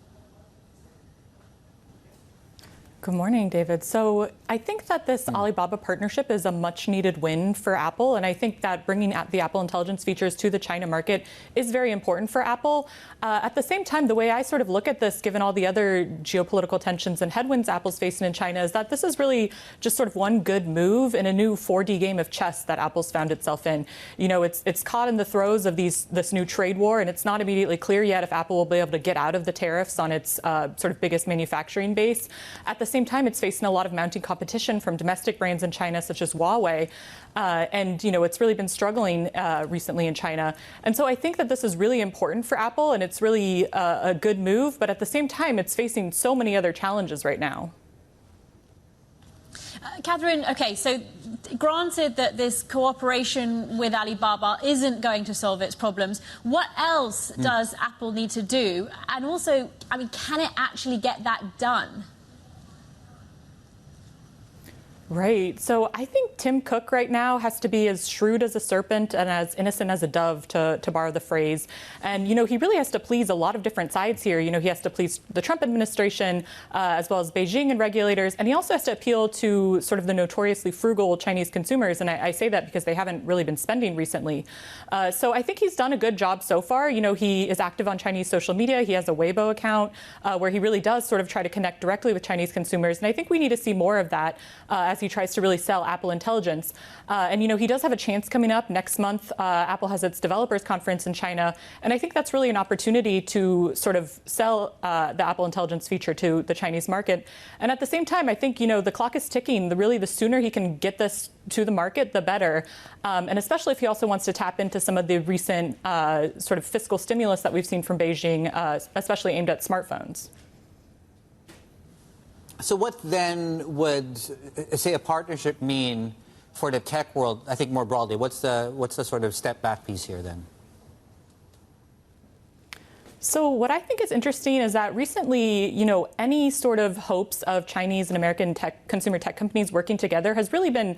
Good morning, David. So I think that this Alibaba partnership is a much-needed win for Apple, and I think that bringing the Apple Intelligence features to the China market is very important for Apple. At the same time, the way I sort of look at this, given all the other geopolitical tensions and headwinds Apple's facing in China, is that this is really just sort of one good move in a new 4D game of chess that Apple's found itself in. You know, it's caught in the throes of this new trade war, and it's not immediately clear yet if Apple will be able to get out of the tariffs on its sort of biggest manufacturing base. At the same time, it's facing a lot of mounting competition from domestic brands in China, such as Huawei. And, you know, it's really been struggling recently in China. And so I think that this is really important for Apple, and it's really a good move. But at the same time, it's facing so many other challenges right now. Catherine, okay, so granted that this cooperation with Alibaba isn't going to solve its problems, what else does Apple need to do? And also, I mean, can it actually get that done? Right. So I think Tim Cook right now has to be as shrewd as a serpent and as innocent as a dove, to borrow the phrase. And, you know, he really has to please a lot of different sides here. You know, he has to please the Trump administration as well as Beijing and regulators. And he also has to appeal to sort of the notoriously frugal Chinese consumers. And I say that because they haven't really been spending recently. So I think he's done a good job so far. You know, he is active on Chinese social media. He has a Weibo account where he really does sort of try to connect directly with Chinese consumers. And I think we need to see more of that as he tries to really sell Apple Intelligence. And, you know, he does have a chance coming up next month. Apple has its developers conference in China. And I think that's really an opportunity to sort of sell the Apple Intelligence feature to the Chinese market. And at the same time, I think, you know, the clock is ticking. Really, the sooner he can get this to the market, the better. And especially if he also wants to tap into some of the recent sort of fiscal stimulus that we've seen from Beijing, especially aimed at smartphones. So what then would, say, a partnership mean for the tech world, I think more broadly? What's the sort of step back piece here then? So what I think is interesting is that recently, you know, any sort of hopes of Chinese and American consumer tech companies working together has really been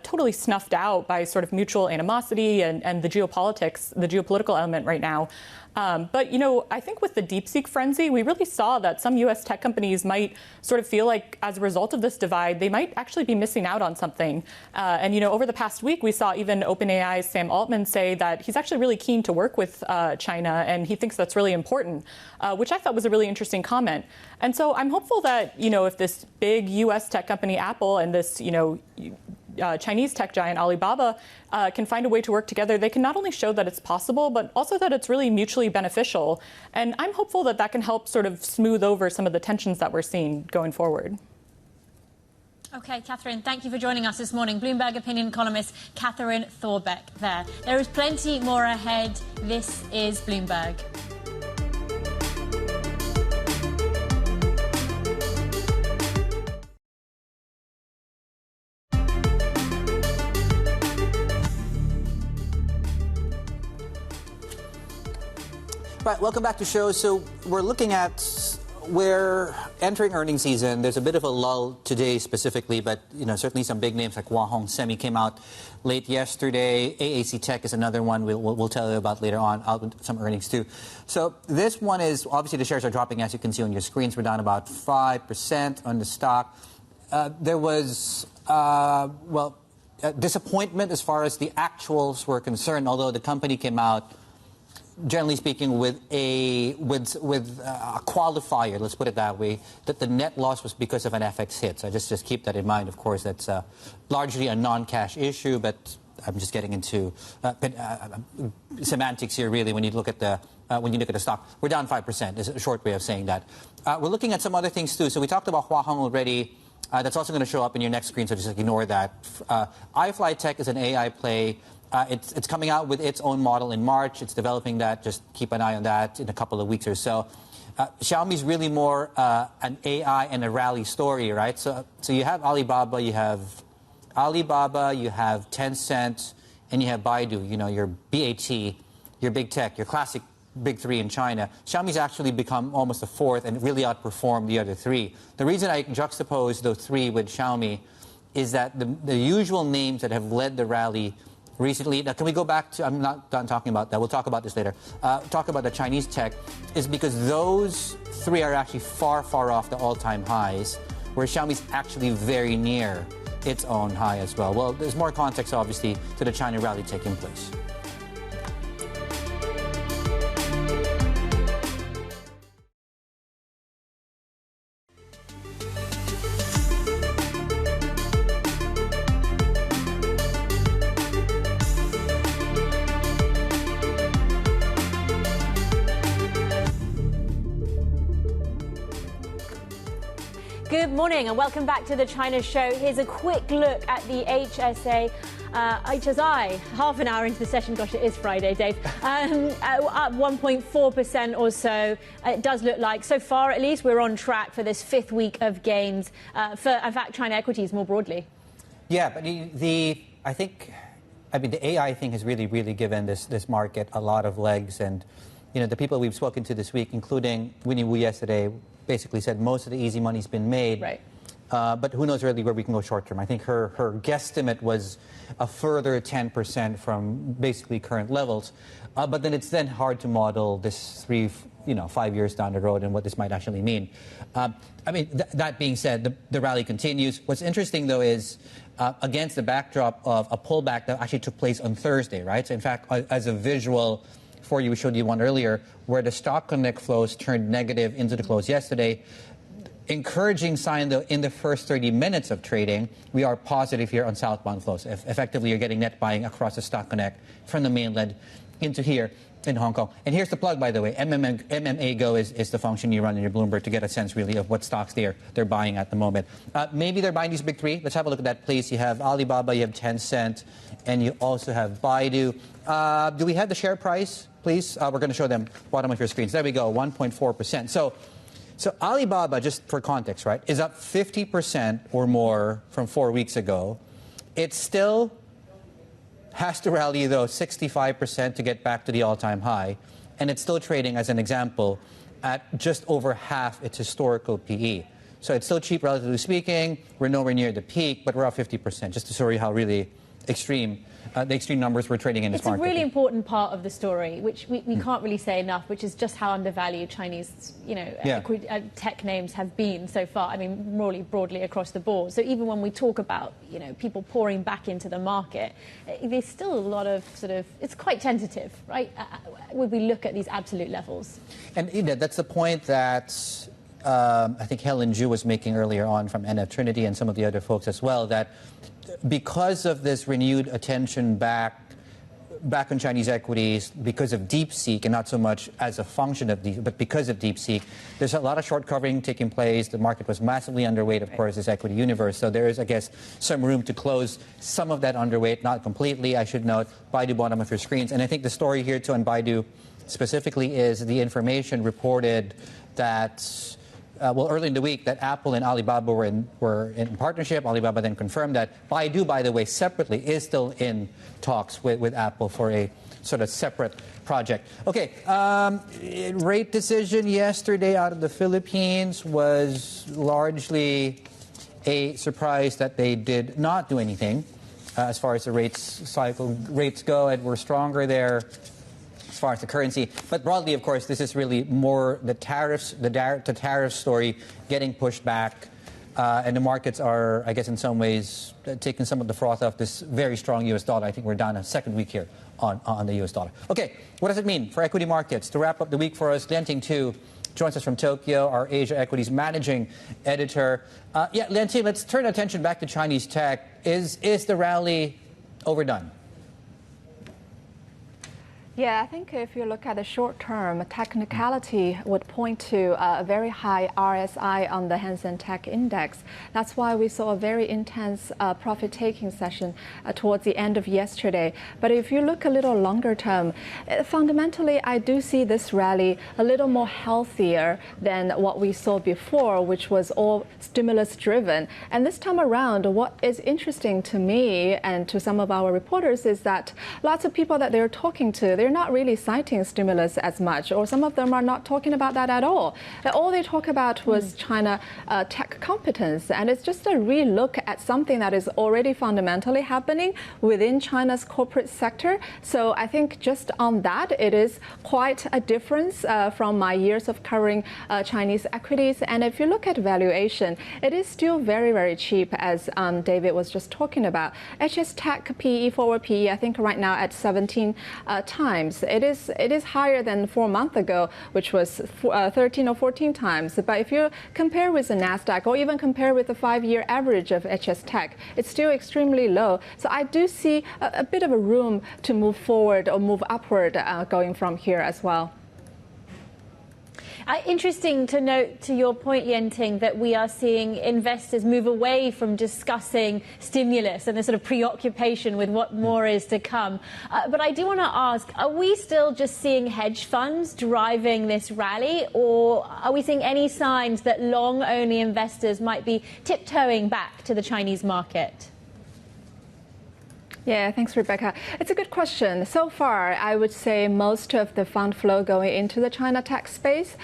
totally snuffed out by sort of mutual animosity and the geopolitical element right now. But, you know, I think with the DeepSeek frenzy, we really saw that some U.S. tech companies might sort of feel like as a result of this divide, they might actually be missing out on something. And, you know, over the past week, we saw even OpenAI's Sam Altman say that he's actually really keen to work with China, and he thinks that's really important, which I thought was a really interesting comment. And so I'm hopeful that, you know, if this big U.S. tech company, Apple, and this, you know, Chinese tech giant Alibaba can find a way to work together, they can not only show that it's possible, but also that it's really mutually beneficial. And I'm hopeful that that can help sort of smooth over some of the tensions that we're seeing going forward. Okay, Catherine, thank you for joining us this morning. Bloomberg opinion columnist Catherine Thorbecke there. There is plenty more ahead. This is Bloomberg. Right, welcome back to the show. So we're looking at, we're entering earnings season. There's a bit of a lull today specifically, but certainly some big names like Hua Semi came out late yesterday. AAC Tech is another one we'll tell you about later on. Some earnings too. So this one is, obviously the shares are dropping as you can see on your screens. We're down about 5% on the stock. There was, disappointment as far as the actuals were concerned, although the company came out, generally speaking, with a qualifier, let's put it that way, that the net loss was because of an FX hit. So just keep that in mind. Of course, that's largely a non-cash issue, but I'm just getting into semantics here, really, when you look at the stock. We're down 5%, is a short way of saying that. We're looking at some other things, too. So we talked about Hua Hong already. That's also going to show up in your next screen, so just ignore that. iFlyTech is an AI play. It's coming out with its own model in March. It's developing that. Just keep an eye on that in a couple of weeks or so. Xiaomi's really more an AI and a rally story, right? So you have Alibaba, you have Tencent, and you have Baidu, your BAT, your big tech, your classic big three in China. Xiaomi's actually become almost a fourth and really outperformed the other three. The reason I juxtapose those three with Xiaomi is that the usual names that have led the rally recently, now can we go back to, I'm not done talking about that, we'll talk about this later, talk about the Chinese tech, is because those three are actually far, far off the all-time highs, where Xiaomi's actually very near its own high as well. Well, there's more context, obviously, to the China rally taking place. Good morning and welcome back to the China Show. Here's a quick look at the HSI, half an hour into the session. Gosh, it is Friday, Dave. Up 1.4% or so. It does look like, so far at least, we're on track for this fifth week of gains for, in fact, China equities more broadly. Yeah, but the AI thing has really, really given this market a lot of legs. And, the people we've spoken to this week, including Winnie Wu yesterday, basically said most of the easy money's been made. Right. But who knows really where we can go short term. I think her guesstimate was a further 10% from basically current levels. But then it's hard to model this 5 years down the road and what this might actually mean. That being said, the rally continues. What's interesting, though, is against the backdrop of a pullback that actually took place on Thursday, right? So, in fact, as a visual for you, we showed you one earlier, where the stock connect flows turned negative into the close yesterday. Encouraging sign, though, in the first 30 minutes of trading, we are positive here on southbound flows. Effectively, you're getting net buying across the stock connect from the mainland into here in Hong Kong. And here's the plug, by the way. MMA Go is the function you run in your Bloomberg to get a sense, really, of what stocks they're buying at the moment. Maybe they're buying these big three. Let's have a look at that, please. You have Alibaba, you have Tencent, and you also have Baidu. Do we have the share price, please? We're going to show them bottom of your screens. There we go, 1.4%. So Alibaba, just for context, right, is up 50% or more from 4 weeks ago. It still has to rally, though, 65% to get back to the all-time high. And it's still trading, as an example, at just over half its historical PE. So it's still cheap, relatively speaking. We're nowhere near the peak, but we're up 50%, just to show you how really extreme the extreme numbers we're trading in this market. It's a really important part of the story, which we can't really say enough, which is just how undervalued Chinese, tech names have been so far. I mean, broadly across the board. So even when we talk about, people pouring back into the market, there's still a lot of it's quite tentative, right? When we look at these absolute levels. And that's the point that I think Helen was making earlier on from NF Trinity and some of the other folks as well, that because of this renewed attention back on Chinese equities, because of DeepSeek, and not so much as a function of but because of DeepSeek, there's a lot of short covering taking place. The market was massively underweight, of course, this equity universe. So there is, I guess, some room to close some of that underweight, not completely, I should note. Baidu bottom of your screens. And I think the story here, too, on Baidu specifically is the information reported that early in the week, that Apple and Alibaba were in partnership. Alibaba then confirmed that. Baidu, by the way, separately is still in talks with Apple for a sort of separate project. Okay, rate decision yesterday out of the Philippines was largely a surprise that they did not do anything as far as the rates go, and we're stronger there as far as the currency. But broadly, of course, this is really more the tariffs, the tariff story getting pushed back. And the markets are, I guess, in some ways taking some of the froth off this very strong U.S. dollar. I think we're down a second week here on the U.S. dollar. Okay, what does it mean for equity markets? To wrap up the week for us, Lianting Tu joins us from Tokyo, our Asia Equities Managing Editor. Lianting, let's turn attention back to Chinese tech. Is the rally overdone? Yeah, I think if you look at the short term, technicality would point to a very high RSI on the Hang Seng Tech Index. That's why we saw a very intense profit-taking session towards the end of yesterday. But if you look a little longer term, fundamentally, I do see this rally a little more healthier than what we saw before, which was all stimulus-driven. And this time around, what is interesting to me and to some of our reporters is that lots of people that they're talking to, they're not really citing stimulus as much, or some of them are not talking about that at all. All they talk about was China tech competence, and it's just a relook at something that is already fundamentally happening within China's corporate sector. So I think just on that, it is quite a difference from my years of covering Chinese equities. And if you look at valuation, it is still very, very cheap, as David was just talking about. HS Tech PE, forward PE, I think right now at 17 times. It is higher than 4 months ago, which was 13 or 14 times. But if you compare with the Nasdaq, or even compare with the 5-year average of HS Tech, it's still extremely low. So I do see a bit of a room to move forward or move upward going from here as well. Interesting to note, to your point, Lianting, that we are seeing investors move away from discussing stimulus and the sort of preoccupation with what more is to come. But I do want to ask, are we still just seeing hedge funds driving this rally, or are we seeing any signs that long-only investors might be tiptoeing back to the Chinese market? Yeah, thanks, Rebecca. It's a good question. So far, I would say most of the fund flow going into the China tech space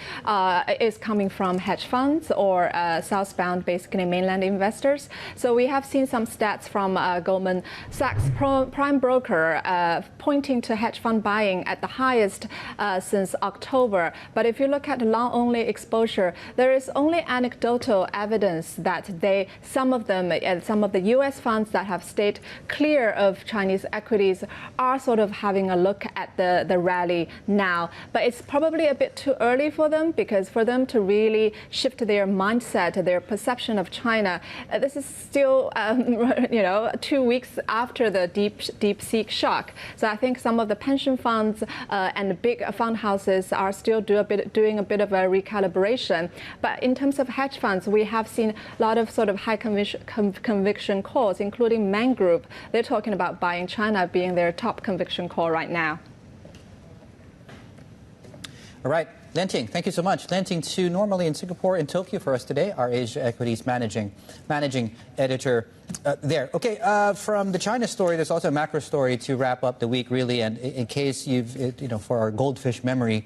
is coming from hedge funds or southbound, basically mainland investors. So we have seen some stats from Goldman Sachs prime broker pointing to hedge fund buying at the highest since October. But if you look at long-only exposure, there is only anecdotal evidence that some of the U.S. funds that have stayed clear of Chinese equities are sort of having a look at the rally now. But it's probably a bit too early for them, because for them to really shift their mindset, their perception of China, this is still 2 weeks after the deep-seek shock. So I think some of the pension funds and the big fund houses are still doing a bit of a recalibration. But in terms of hedge funds, we have seen a lot of sort of high conviction calls, including Man Group. They're talking about buying China being their top conviction call right now. All right, Lianting, thank you so much. Lianting Tu, normally in Singapore, in Tokyo for us today, our Asia Equities Managing Editor there. Okay, from the China story, there's also a macro story to wrap up the week, really. And in case for our goldfish memory,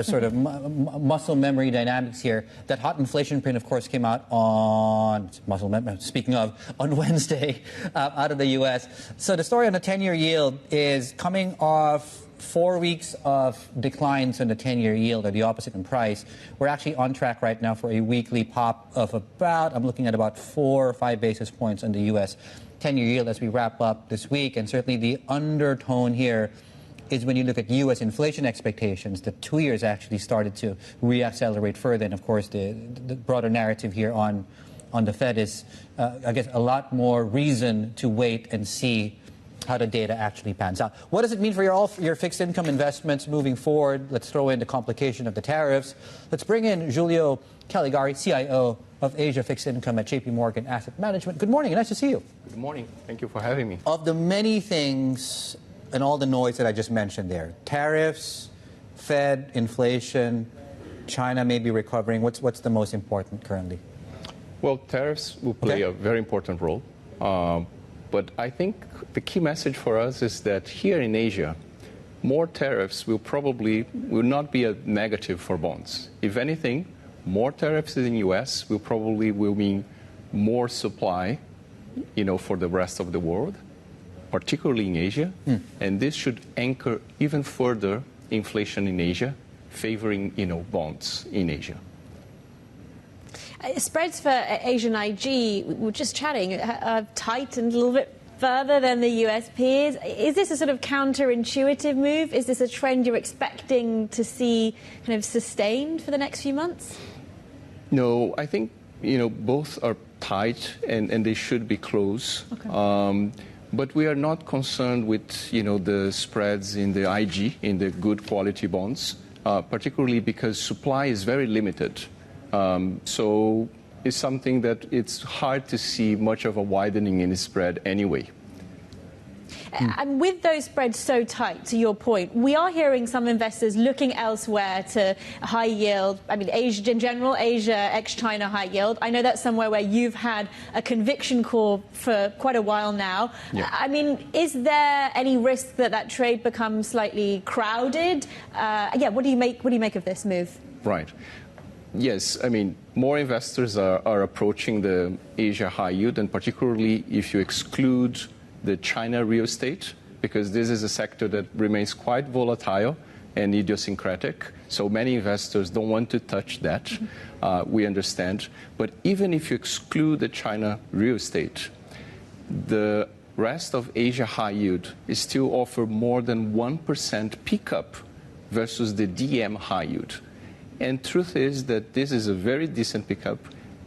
sort of muscle memory dynamics here, that hot inflation print, of course, came out on Wednesday out of the U.S. So the story on the 10-year yield is coming off 4 weeks of declines in the 10-year yield, or the opposite in price. We're actually on track right now for a weekly pop of I'm looking at about 4 or 5 basis points on the U.S. 10-year yield as we wrap up this week. And certainly the undertone here is when you look at U.S. inflation expectations, the 2 years actually started to reaccelerate further. And of course, the broader narrative here on the Fed is, I guess, a lot more reason to wait and see how the data actually pans out. What does it mean for your fixed income investments moving forward? Let's throw in the complication of the tariffs. Let's bring in Julio Callegari, CIO of Asia Fixed Income at JPMorgan Asset Management. Good morning, nice to see you. Good morning. Thank you for having me. Of the many things and all the noise that I just mentioned there, tariffs, Fed, inflation, China may be recovering? What's the most important currently? Well, tariffs will play a very important role. But I think the key message for us is that here in Asia, more tariffs will not be a negative for bonds. If anything, more tariffs in the U.S. will mean more supply, for the rest of the world, particularly in Asia. And this should anchor even further inflation in Asia, favoring, bonds in Asia. Spreads for Asian IG, we were just chatting, have tightened a little bit further than the US peers. Is this a sort of counterintuitive move? Is this a trend you're expecting to see kind of sustained for the next few months? No, I think, both are tight and they should be close. Okay. But we are not concerned with, the spreads in the IG, in the good quality bonds, particularly because supply is very limited. So it's something that it's hard to see much of a widening in the spread anyway. And with those spreads so tight, to your point, we are hearing some investors looking elsewhere to high yield. I mean, Asia in general, Asia ex-China high yield. I know that's somewhere where you've had a conviction call for quite a while now. Yeah. I mean, is there any risk that that trade becomes slightly crowded? What do you make of this move? Right. Yes, I mean, more investors are approaching the Asia high yield, and particularly if you exclude the China real estate, because this is a sector that remains quite volatile and idiosyncratic. So many investors don't want to touch that. We understand. But even if you exclude the China real estate, the rest of Asia high yield is still offer more than 1% pickup versus the DM high yield. And truth is that this is a very decent pickup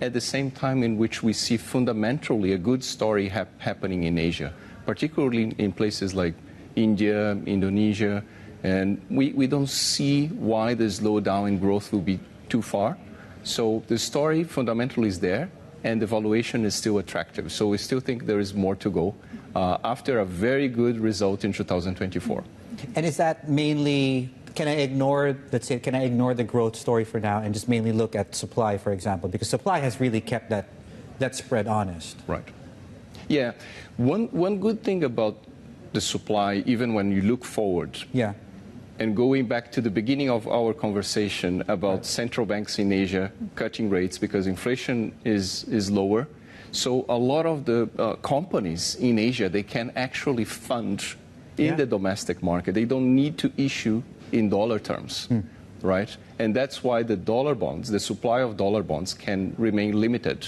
at the same time in which we see fundamentally a good story happening in Asia, particularly in places like India, Indonesia, and we don't see why the slowdown in growth will be too far. So the story fundamentally is there, and the valuation is still attractive. So we still think there is more to go after a very good result in 2024. And is that mainly... Can I ignore the growth story for now and just mainly look at supply, for example? Because supply has really kept that spread honest. Right. Yeah. One good thing about the supply, even when you look forward, and going back to the beginning of our conversation about central banks in Asia cutting rates because inflation is lower. So a lot of the companies in Asia, they can actually fund in the domestic market. They don't need to issue in dollar terms, right? And that's why the dollar bonds, the supply of dollar bonds can remain limited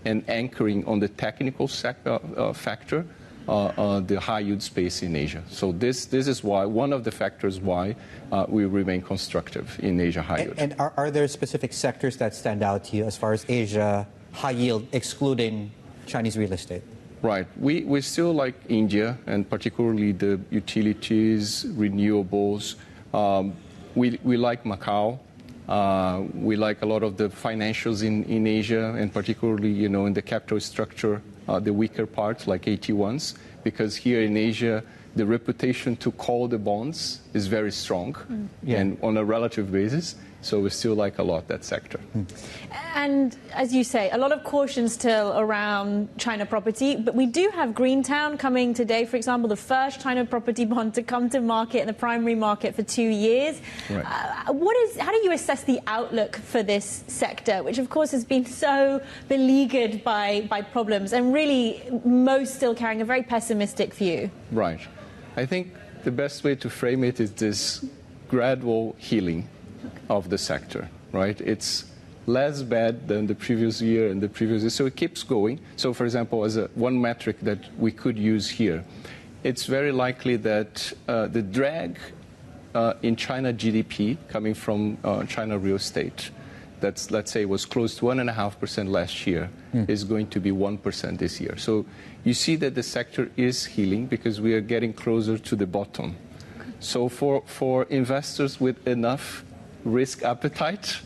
and anchoring on the technical factor, the high yield space in Asia. So this is why, one of the factors why we remain constructive in Asia high yield. And are there specific sectors that stand out to you as far as Asia high yield, excluding Chinese real estate? Right. We still like India, and particularly the utilities, renewables. We like Macau. We like a lot of the financials in Asia, and particularly, in the capital structure, the weaker parts like AT1s, because here in Asia, the reputation to call the bonds is very strong and on a relative basis. So we still like a lot that sector. And as you say, a lot of caution still around China property, but we do have Greentown coming today, for example, the first China property bond to come to market in the primary market for 2 years. Right. How do you assess the outlook for this sector, which of course has been so beleaguered by problems and really most still carrying a very pessimistic view? Right. I think the best way to frame it is this gradual healing of the sector, right? It's less bad than the previous year and the previous year, so it keeps going. So, for example, as one metric that we could use here, it's very likely that the drag in China GDP coming from China real estate, that's, let's say, was close to 1.5% last year, is going to be 1% this year. So you see that the sector is healing because we are getting closer to the bottom. So for investors with enough risk appetite,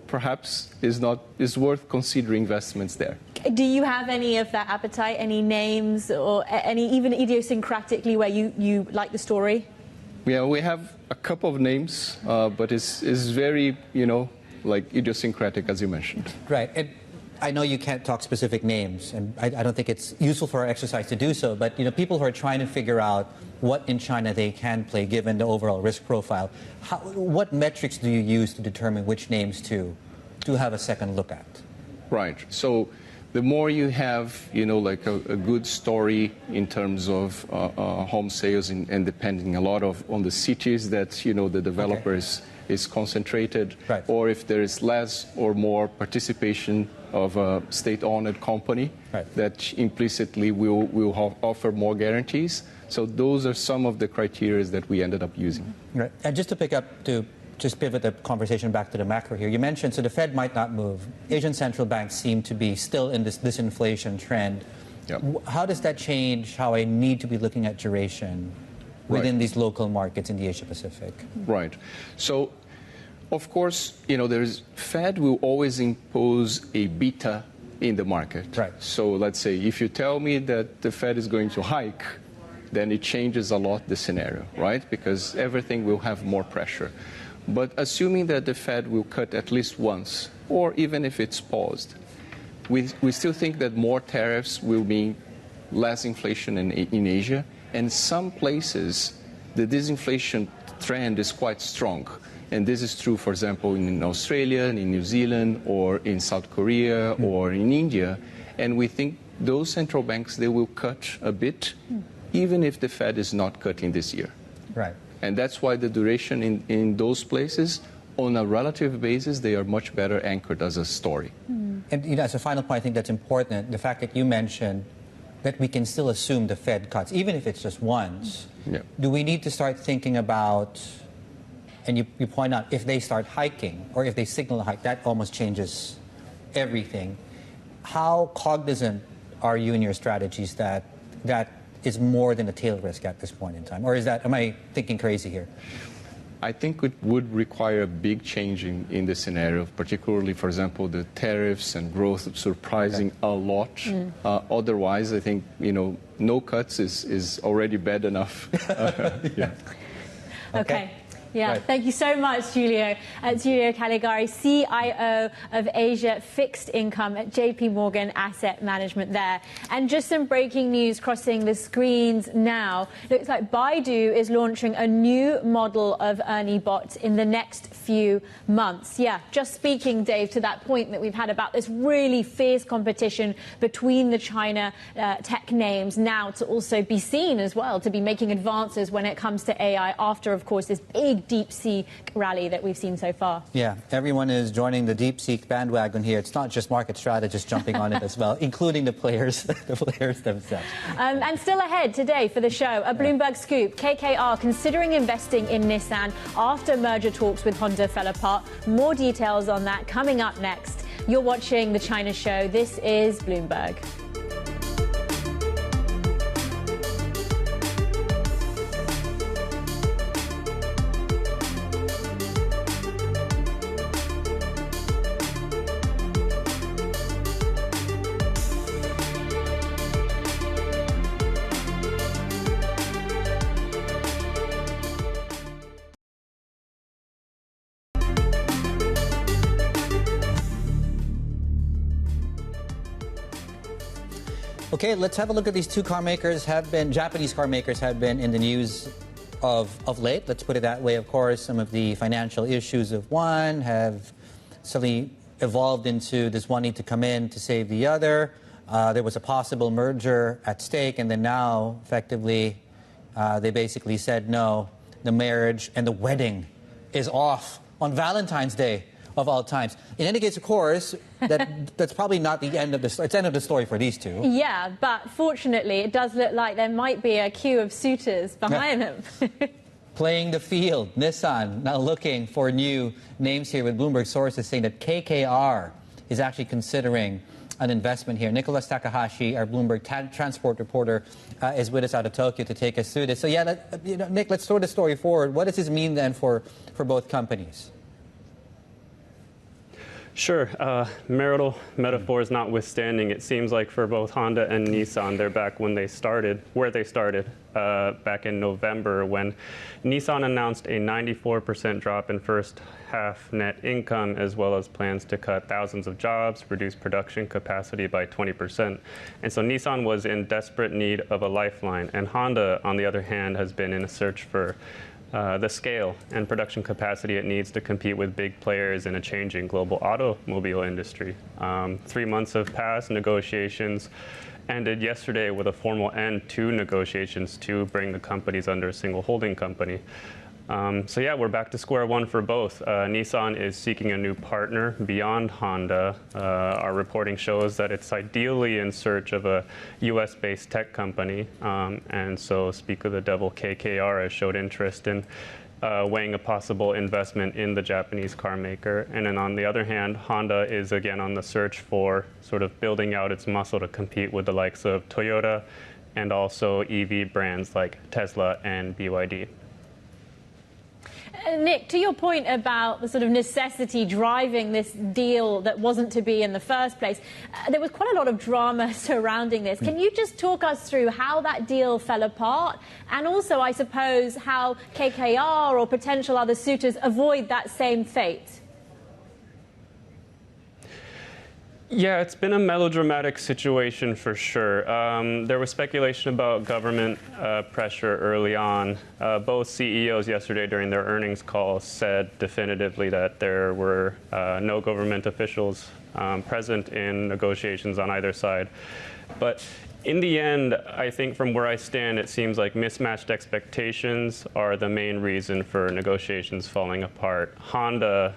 perhaps is worth considering investments there. Do you have any of that appetite, any names or any even idiosyncratically where you like the story? Yeah, we have a couple of names, but it's very, like idiosyncratic, as you mentioned. Right. And I know you can't talk specific names, and I don't think it's useful for our exercise to do so, but people who are trying to figure out what in China they can play given the overall risk profile, what metrics do you use to determine which names to have a second look at? Right. So the more you have, like a good story in terms of home sales and depending a lot on the cities that, the developers is concentrated, right, or if there is less or more participation of a state-owned company, right, that implicitly will offer more guarantees. So those are some of the criteria that we ended up using. Right. And just to pick up to just pivot the conversation back to the macro here, you mentioned so the Fed might not move. Asian central banks seem to be still in this disinflation trend. Yep. How does that change how I need to be looking at duration within these local markets in the Asia Pacific? Right. So, of course, Fed will always impose a beta in the market. Right. So let's say if you tell me that the Fed is going to hike, then it changes a lot the scenario, right? Because everything will have more pressure. But assuming that the Fed will cut at least once, or even if it's paused, we still think that more tariffs will mean less inflation in Asia. And some places, the disinflation trend is quite strong. And this is true, for example, in Australia, in New Zealand, or in South Korea, or in India. And we think those central banks, they will cut a bit, even if the Fed is not cutting this year. Right. And that's why the duration in those places, on a relative basis, they are much better anchored as a story. And as a final point, I think that's important, the fact that you mentioned that we can still assume the Fed cuts, even if it's just once. Yeah. Do we need to start thinking about, and you point out, if they start hiking, or if they signal a hike, that almost changes everything. How cognizant are you in your strategies that is more than a tail risk at this point in time? Or am I thinking crazy here? I think it would require a big change in the scenario, particularly, for example, the tariffs and growth surprising a lot. Otherwise, I think, no cuts is already bad enough. Yeah. Okay. Yeah, Right. Thank you so much, Julio. Julio Callegari, CIO of Asia Fixed Income at JPMorgan Asset Management there. And just some breaking news crossing the screens now. Looks like Baidu is launching a new model of Ernie Bot in the next few months. Yeah, just speaking, Dave, to that point that we've had about this really fierce competition between the China tech names now to also be seen as well, to be making advances when it comes to AI after, of course, this big DeepSeek rally that we've seen so far. Yeah, everyone is joining the DeepSeek bandwagon here. It's not just market strategists jumping on it as well, including the players themselves. And still ahead today for the show, a Bloomberg scoop. KKR considering investing in Nissan after merger talks with Honda fell apart. More details on that coming up next. You're watching The China Show. This is Bloomberg. Okay, let's have a look at these two car makers. Japanese car makers have been in the news of late. Let's put it that way. Of course, some of the financial issues of one have suddenly evolved into this one need to come in to save the other. There was a possible merger at stake, and then now, effectively, they basically said no, the marriage and the wedding is off on Valentine's Day of all times. In any case, of course, that's probably not the end of the story. It's the end of the story for these two. Yeah, but fortunately, it does look like there might be a queue of suitors behind them. Playing the field, Nissan now looking for new names here, with Bloomberg sources saying that KKR is actually considering an investment here. Nicholas Takahashi, our Bloomberg transport reporter, is with us out of Tokyo to take us through this. So yeah, Nick, let's throw the story forward. What does this mean then for both companies? Sure. Marital metaphors notwithstanding, it seems like for both Honda and Nissan, they're back when they started, where they started back in November, when Nissan announced a 94% drop in first half net income, as well as plans to cut thousands of jobs, reduce production capacity by 20%. And so Nissan was in desperate need of a lifeline. And Honda, on the other hand, has been in a search for the scale and production capacity it needs to compete with big players in a changing global automobile industry. 3 months have passed. Negotiations ended yesterday with a formal end to negotiations to bring the companies under a single holding company. So yeah, we're back to square one for both. Nissan is seeking a new partner beyond Honda. Our reporting shows that it's ideally in search of a US-based tech company. And so Speak of the Devil KKR has showed interest in weighing a possible investment in the Japanese car maker. And then on the other hand, Honda is again on the search for sort of building out its muscle to compete with the likes of Toyota and also EV brands like Tesla and BYD. Nick, to your point about the sort of necessity driving this deal that wasn't to be in the first place, there was quite a lot of drama surrounding this. Can you just talk us through how that deal fell apart, and also, I suppose, how KKR or potential other suitors avoid that same fate? Yeah, it's been a melodramatic situation for sure. There was speculation about government pressure early on. Both CEOs yesterday during their earnings call said definitively that there were no government officials present in negotiations on either side. But in the end, I think from where I stand, it seems like mismatched expectations are the main reason for negotiations falling apart. Honda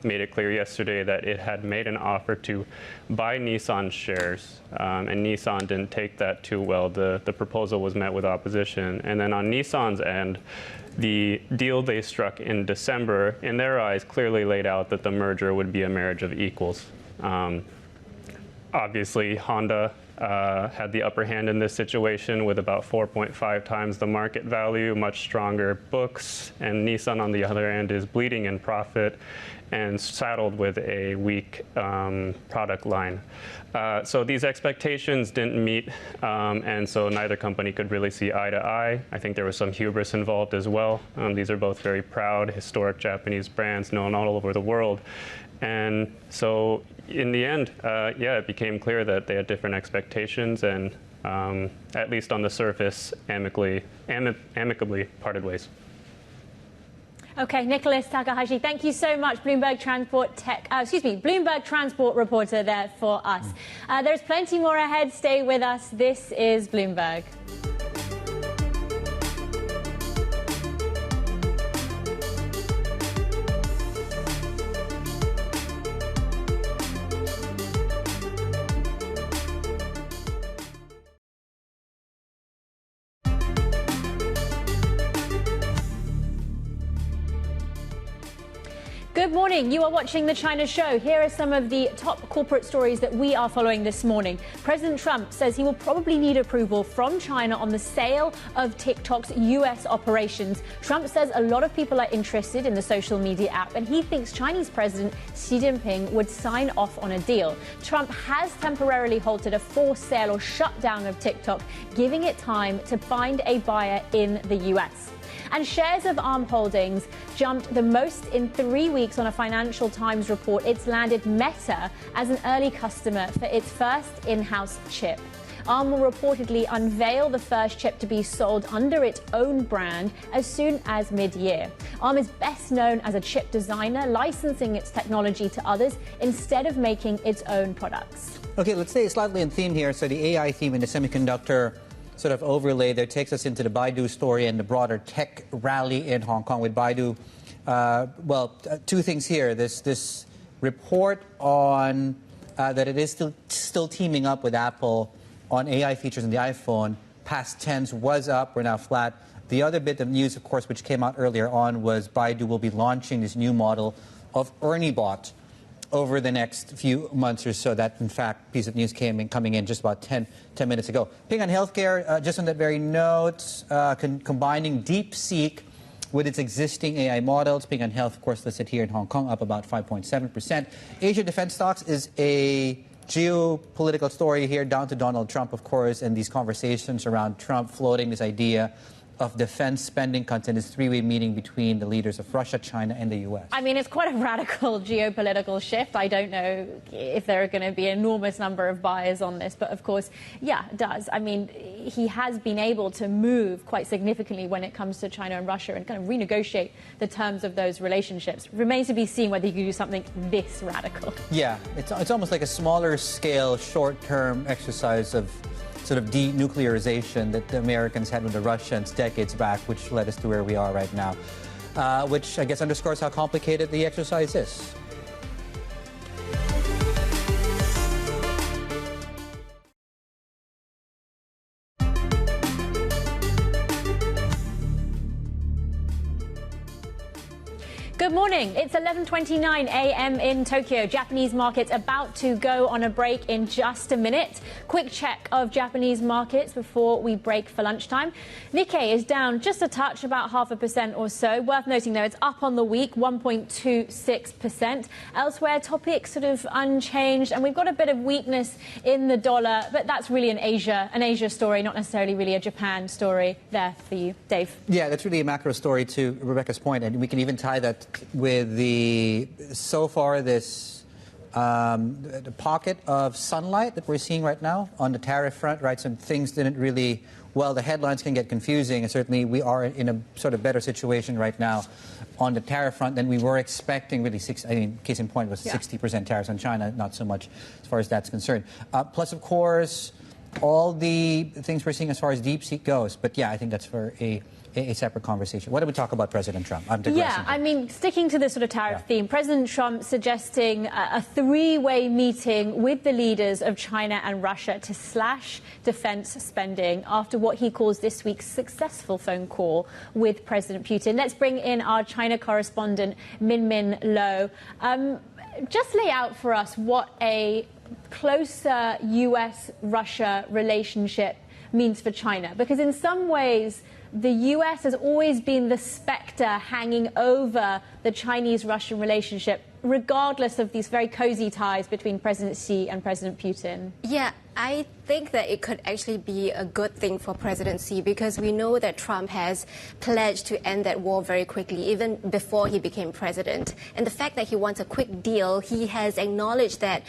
made it clear yesterday that it had made an offer to buy Nissan shares, and Nissan didn't take that too well. The proposal was met with opposition. And then on Nissan's end, the deal they struck in December, in their eyes, clearly laid out that the merger would be a marriage of equals. Obviously, Honda had the upper hand in this situation with about 4.5 times the market value, much stronger books, and Nissan, on the other end, is bleeding in profit and saddled with a weak product line. So these expectations didn't meet, and so neither company could really see eye to eye. I think there was some hubris involved as well. These are both very proud, historic Japanese brands known all over the world. And so in the end, yeah, it became clear that they had different expectations and, at least on the surface, amicably parted ways. Okay, Nicholas Takahashi, thank you so much, Bloomberg Transport reporter there for us. There's plenty more ahead. Stay with us. This is Bloomberg. Good morning. You are watching The China Show. Here are some of the top corporate stories that we are following this morning. President Trump says he will probably need approval from China on the sale of TikTok's U.S. operations. Trump says a lot of people are interested in the social media app, and he thinks Chinese President Xi Jinping would sign off on a deal. Trump has temporarily halted a forced sale or shutdown of TikTok, giving it time to find a buyer in the U.S. And shares of ARM Holdings jumped the most in 3 weeks on a Financial Times report. It's landed Meta as an early customer for its first in-house chip. ARM will reportedly unveil the first chip to be sold under its own brand as soon as mid-year. ARM is best known as a chip designer, licensing its technology to others instead of making its own products. Okay, let's stay slightly in theme here. So the AI theme in the semiconductor sort of overlay there takes us into the Baidu story and the broader tech rally in Hong Kong with Baidu. Two things here. This report on that it is still teaming up with Apple on AI features in the iPhone. Past tense was up. We're now flat. The other bit of news, of course, which came out earlier on was Baidu will be launching this new model of Ernie Bot over the next few months or so. That, in fact, piece of news coming in just about 10 minutes ago. Ping on healthcare, just on that very note, combining DeepSeek with its existing AI models. Ping An Health, of course, listed here in Hong Kong, up about 5.7%. Asia defense stocks is a geopolitical story here, down to Donald Trump, of course, and these conversations around Trump floating this idea of defense spending cuts in this three-way meeting between the leaders of Russia, China, and the U.S. I mean, it's quite a radical geopolitical shift. I don't know if there are going to be an enormous number of buyers on this, but of course, yeah, it does. I mean, he has been able to move quite significantly when it comes to China and Russia and kind of renegotiate the terms of those relationships. Remains to be seen whether he can do something this radical. Yeah, it's almost like a smaller scale, short-term exercise of sort of denuclearization that the Americans had with the Russians decades back, which led us to where we are right now, which I guess underscores how complicated the exercise is. Good morning. It's 11:29 a.m. in Tokyo. Japanese markets about to go on a break in just a minute. Quick check of Japanese markets before we break for lunchtime. Nikkei is down just a touch, about 0.5% or so. Worth noting, though, it's up on the week, 1.26%. Elsewhere, topic sort of unchanged, and we've got a bit of weakness in the dollar, but that's really an Asia story, not necessarily really a Japan story there for you, Dave. Yeah, that's really a macro story to Rebecca's point, and we can even tie that with so far this the pocket of sunlight that we're seeing right now on the tariff front, right? Some things didn't really, well, the headlines can get confusing, and certainly we are in a sort of better situation right now on the tariff front than we were expecting. Really, case in point was 60% tariffs on China, not so much as far as that's concerned. Plus, of course, all the things we're seeing as far as DeepSeek goes. But yeah, I think that's for a separate conversation. What do we talk about President Trump? I'm digressing. Yeah, I mean, sticking to this sort of tariff theme, President Trump suggesting a three-way meeting with the leaders of China and Russia to slash defense spending after what he calls this week's successful phone call with President Putin. Let's bring in our China correspondent, Min Lo. Just lay out for us what a closer US-Russia relationship means for China, because in some ways the US has always been the spectre hanging over the Chinese-Russian relationship, regardless of these very cozy ties between President Xi and President Putin. Yeah, I think that it could actually be a good thing for President Xi, because we know that Trump has pledged to end that war very quickly, even before he became president. And the fact that he wants a quick deal, he has acknowledged that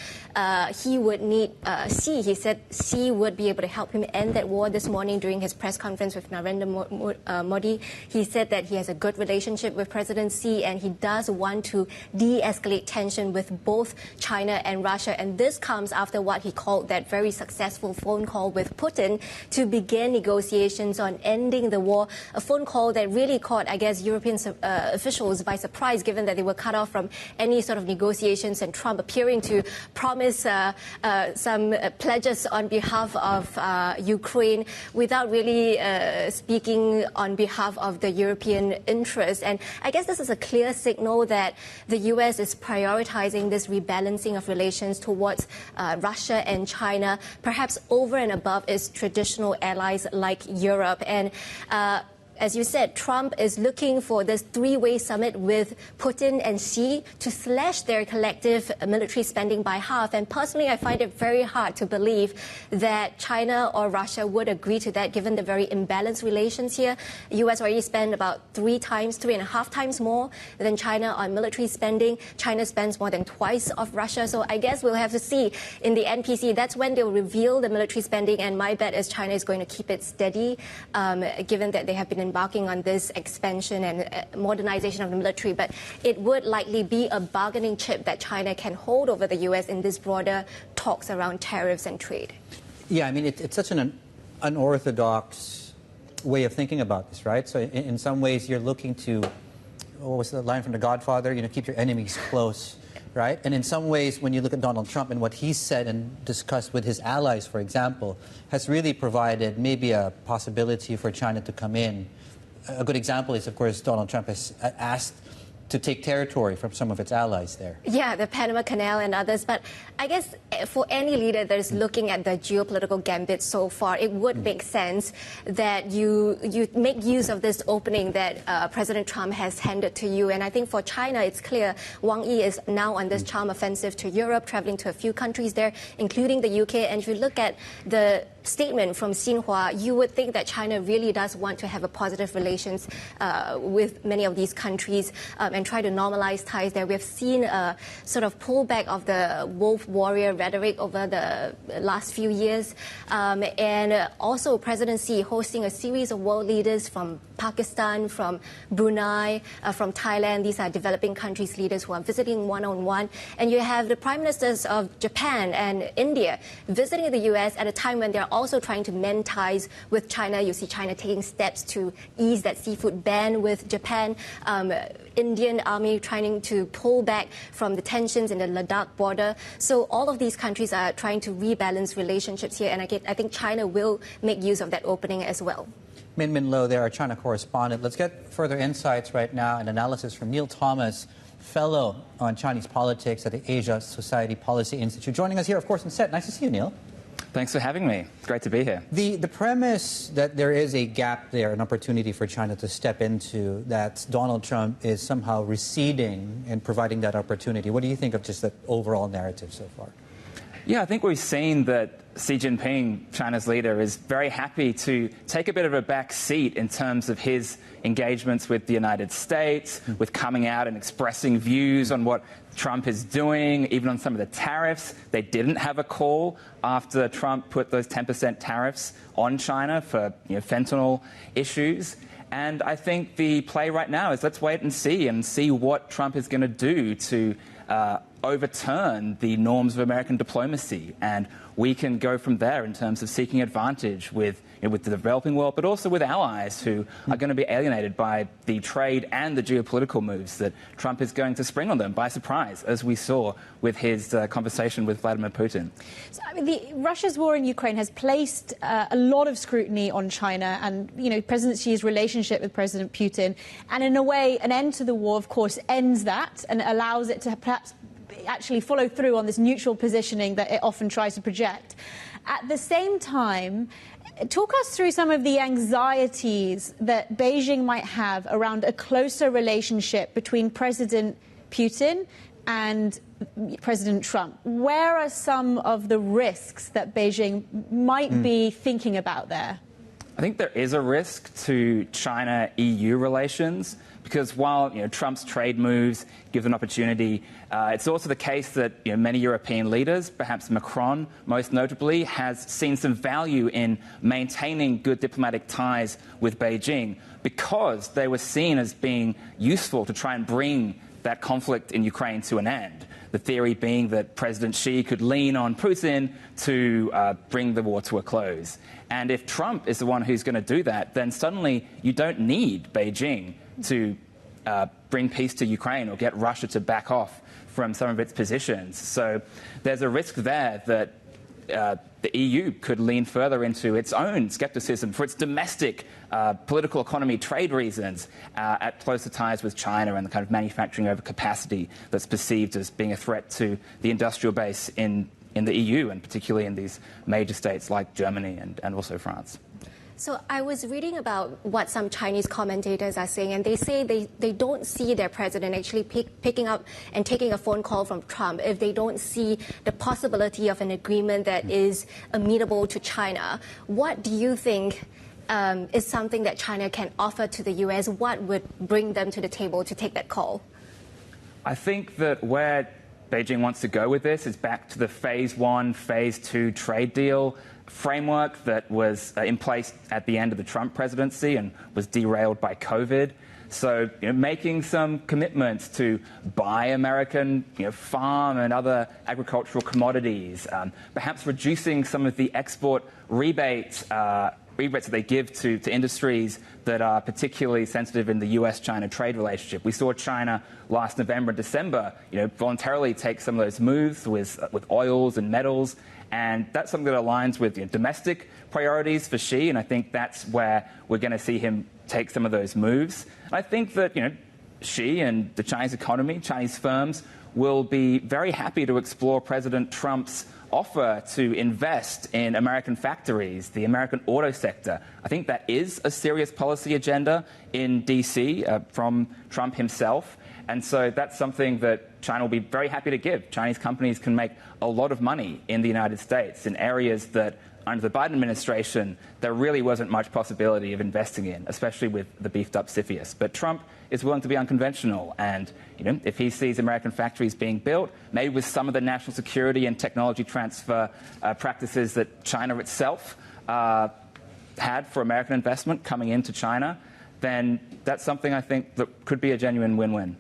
he would need Xi. He said Xi would be able to help him end that war this morning during his press conference with Narendra Modi. He said that he has a good relationship with President Xi, and he does want to de-escalate tension with both China and Russia. And this comes after what he called that very successful phone call with Putin to begin negotiations on ending the war, a phone call that really caught, I guess, European officials by surprise, given that they were cut off from any sort of negotiations, and Trump appearing to promise some pledges on behalf of Ukraine without really speaking on behalf of the European interests. And I guess this is a clear signal that the U.S. is prioritizing this rebalancing of relations towards Russia and China, perhaps over and above its traditional allies like Europe. And as you said, Trump is looking for this three-way summit with Putin and Xi to slash their collective military spending by half. And personally, I find it very hard to believe that China or Russia would agree to that, given the very imbalanced relations here. The U.S. already spent about 3.5 times more than China on military spending. China spends more than twice of Russia. So I guess we'll have to see in the NPC. That's when they'll reveal the military spending. And my bet is China is going to keep it steady, given that they have been embarking on this expansion and modernization of the military. But it would likely be a bargaining chip that China can hold over the U.S. in this broader talks around tariffs and trade. Yeah, I mean, it's such an unorthodox way of thinking about this, right? So in some ways, you're looking to, what was the line from The Godfather? You know, keep your enemies close, right? And in some ways, when you look at Donald Trump and what he said and discussed with his allies, for example, has really provided maybe a possibility for China to come in. A good example is, of course, Donald Trump has asked to take territory from some of its allies there. Yeah, the Panama Canal and others. But I guess for any leader that is looking at the geopolitical gambit so far, it would make sense that you make use of this opening that President Trump has handed to you. And I think for China, it's clear Wang Yi is now on this charm offensive to Europe, traveling to a few countries there, including the UK. And if you look at the statement from Xinhua, you would think that China really does want to have a positive relations with many of these countries and try to normalize ties there. We've seen a sort of pullback of the wolf warrior rhetoric over the last few years. And also President Xi hosting a series of world leaders from Pakistan, from Brunei, from Thailand. These are developing countries' leaders who are visiting one-on-one. And you have the prime ministers of Japan and India visiting the U.S. at a time when they're also trying to mend ties with China. You see China taking steps to ease that seafood ban with Japan. Indian army trying to pull back from the tensions in the Ladakh border. So all of these countries are trying to rebalance relationships here. And I think China will make use of that opening as well. Min Lo there, our China correspondent. Let's get further insights right now and analysis from Neil Thomas, fellow on Chinese politics at the Asia Society Policy Institute. Joining us here, of course, in set. Nice to see you, Neil. Thanks for having me. Great to be here. The premise that there is a gap there, an opportunity for China to step into, that Donald Trump is somehow receding and providing that opportunity. What do you think of just the overall narrative so far? Yeah, I think we've seen that Xi Jinping, China's leader, is very happy to take a bit of a back seat in terms of his engagements with the United States, with coming out and expressing views on what Trump is doing, even on some of the tariffs. They didn't have a call after Trump put those 10% tariffs on China for fentanyl issues. And I think the play right now is let's wait and see what Trump is going to do to overturn the norms of American diplomacy. And we can go from there in terms of seeking advantage with the developing world, but also with allies who are going to be alienated by the trade and the geopolitical moves that Trump is going to spring on them by surprise, as we saw with his conversation with Vladimir Putin. So, I mean, Russia's war in Ukraine has placed a lot of scrutiny on China and, President Xi's relationship with President Putin. And in a way, an end to the war, of course, ends that and allows it to perhaps actually follow through on this neutral positioning that it often tries to project. At the same time, talk us through some of the anxieties that Beijing might have around a closer relationship between President Putin and President Trump. Where are some of the risks that Beijing might be thinking about there? I think there is a risk to China-EU relations because while Trump's trade moves give an opportunity, it's also the case that many European leaders, perhaps Macron most notably, has seen some value in maintaining good diplomatic ties with Beijing because they were seen as being useful to try and bring that conflict in Ukraine to an end. The theory being that President Xi could lean on Putin to bring the war to a close. And if Trump is the one who's going to do that, then suddenly you don't need Beijing to bring peace to Ukraine or get Russia to back off from some of its positions. So there's a risk there that the EU could lean further into its own skepticism for its domestic political economy trade reasons at closer ties with China and the kind of manufacturing overcapacity that's perceived as being a threat to the industrial base in the EU and particularly in these major states like Germany and also France. So I was reading about what some Chinese commentators are saying, and they say they don't see their president actually picking up and taking a phone call from Trump if they don't see the possibility of an agreement that is amenable to China. What do you think is something that China can offer to the U.S.? What would bring them to the table to take that call? I think that where Beijing wants to go with this is back to the Phase 1, Phase 2 trade deal framework that was in place at the end of the Trump presidency and was derailed by COVID. So making some commitments to buy American farm and other agricultural commodities, perhaps reducing some of the export rebates that they give to industries that are particularly sensitive in the US-China trade relationship. We saw China last November and December voluntarily take some of those moves with oils and metals. And that's something that aligns with domestic priorities for Xi, and I think that's where we're going to see him take some of those moves. And I think that Xi and the Chinese economy, Chinese firms, will be very happy to explore President Trump's offer to invest in American factories, the American auto sector. I think that is a serious policy agenda in D.C. From Trump himself. And so that's something that China will be very happy to give. Chinese companies can make a lot of money in the United States in areas that under the Biden administration, there really wasn't much possibility of investing in, especially with the beefed-up CFIUS. But Trump is willing to be unconventional, and if he sees American factories being built, maybe with some of the national security and technology transfer practices that China itself had for American investment coming into China, then that's something I think that could be a genuine win-win.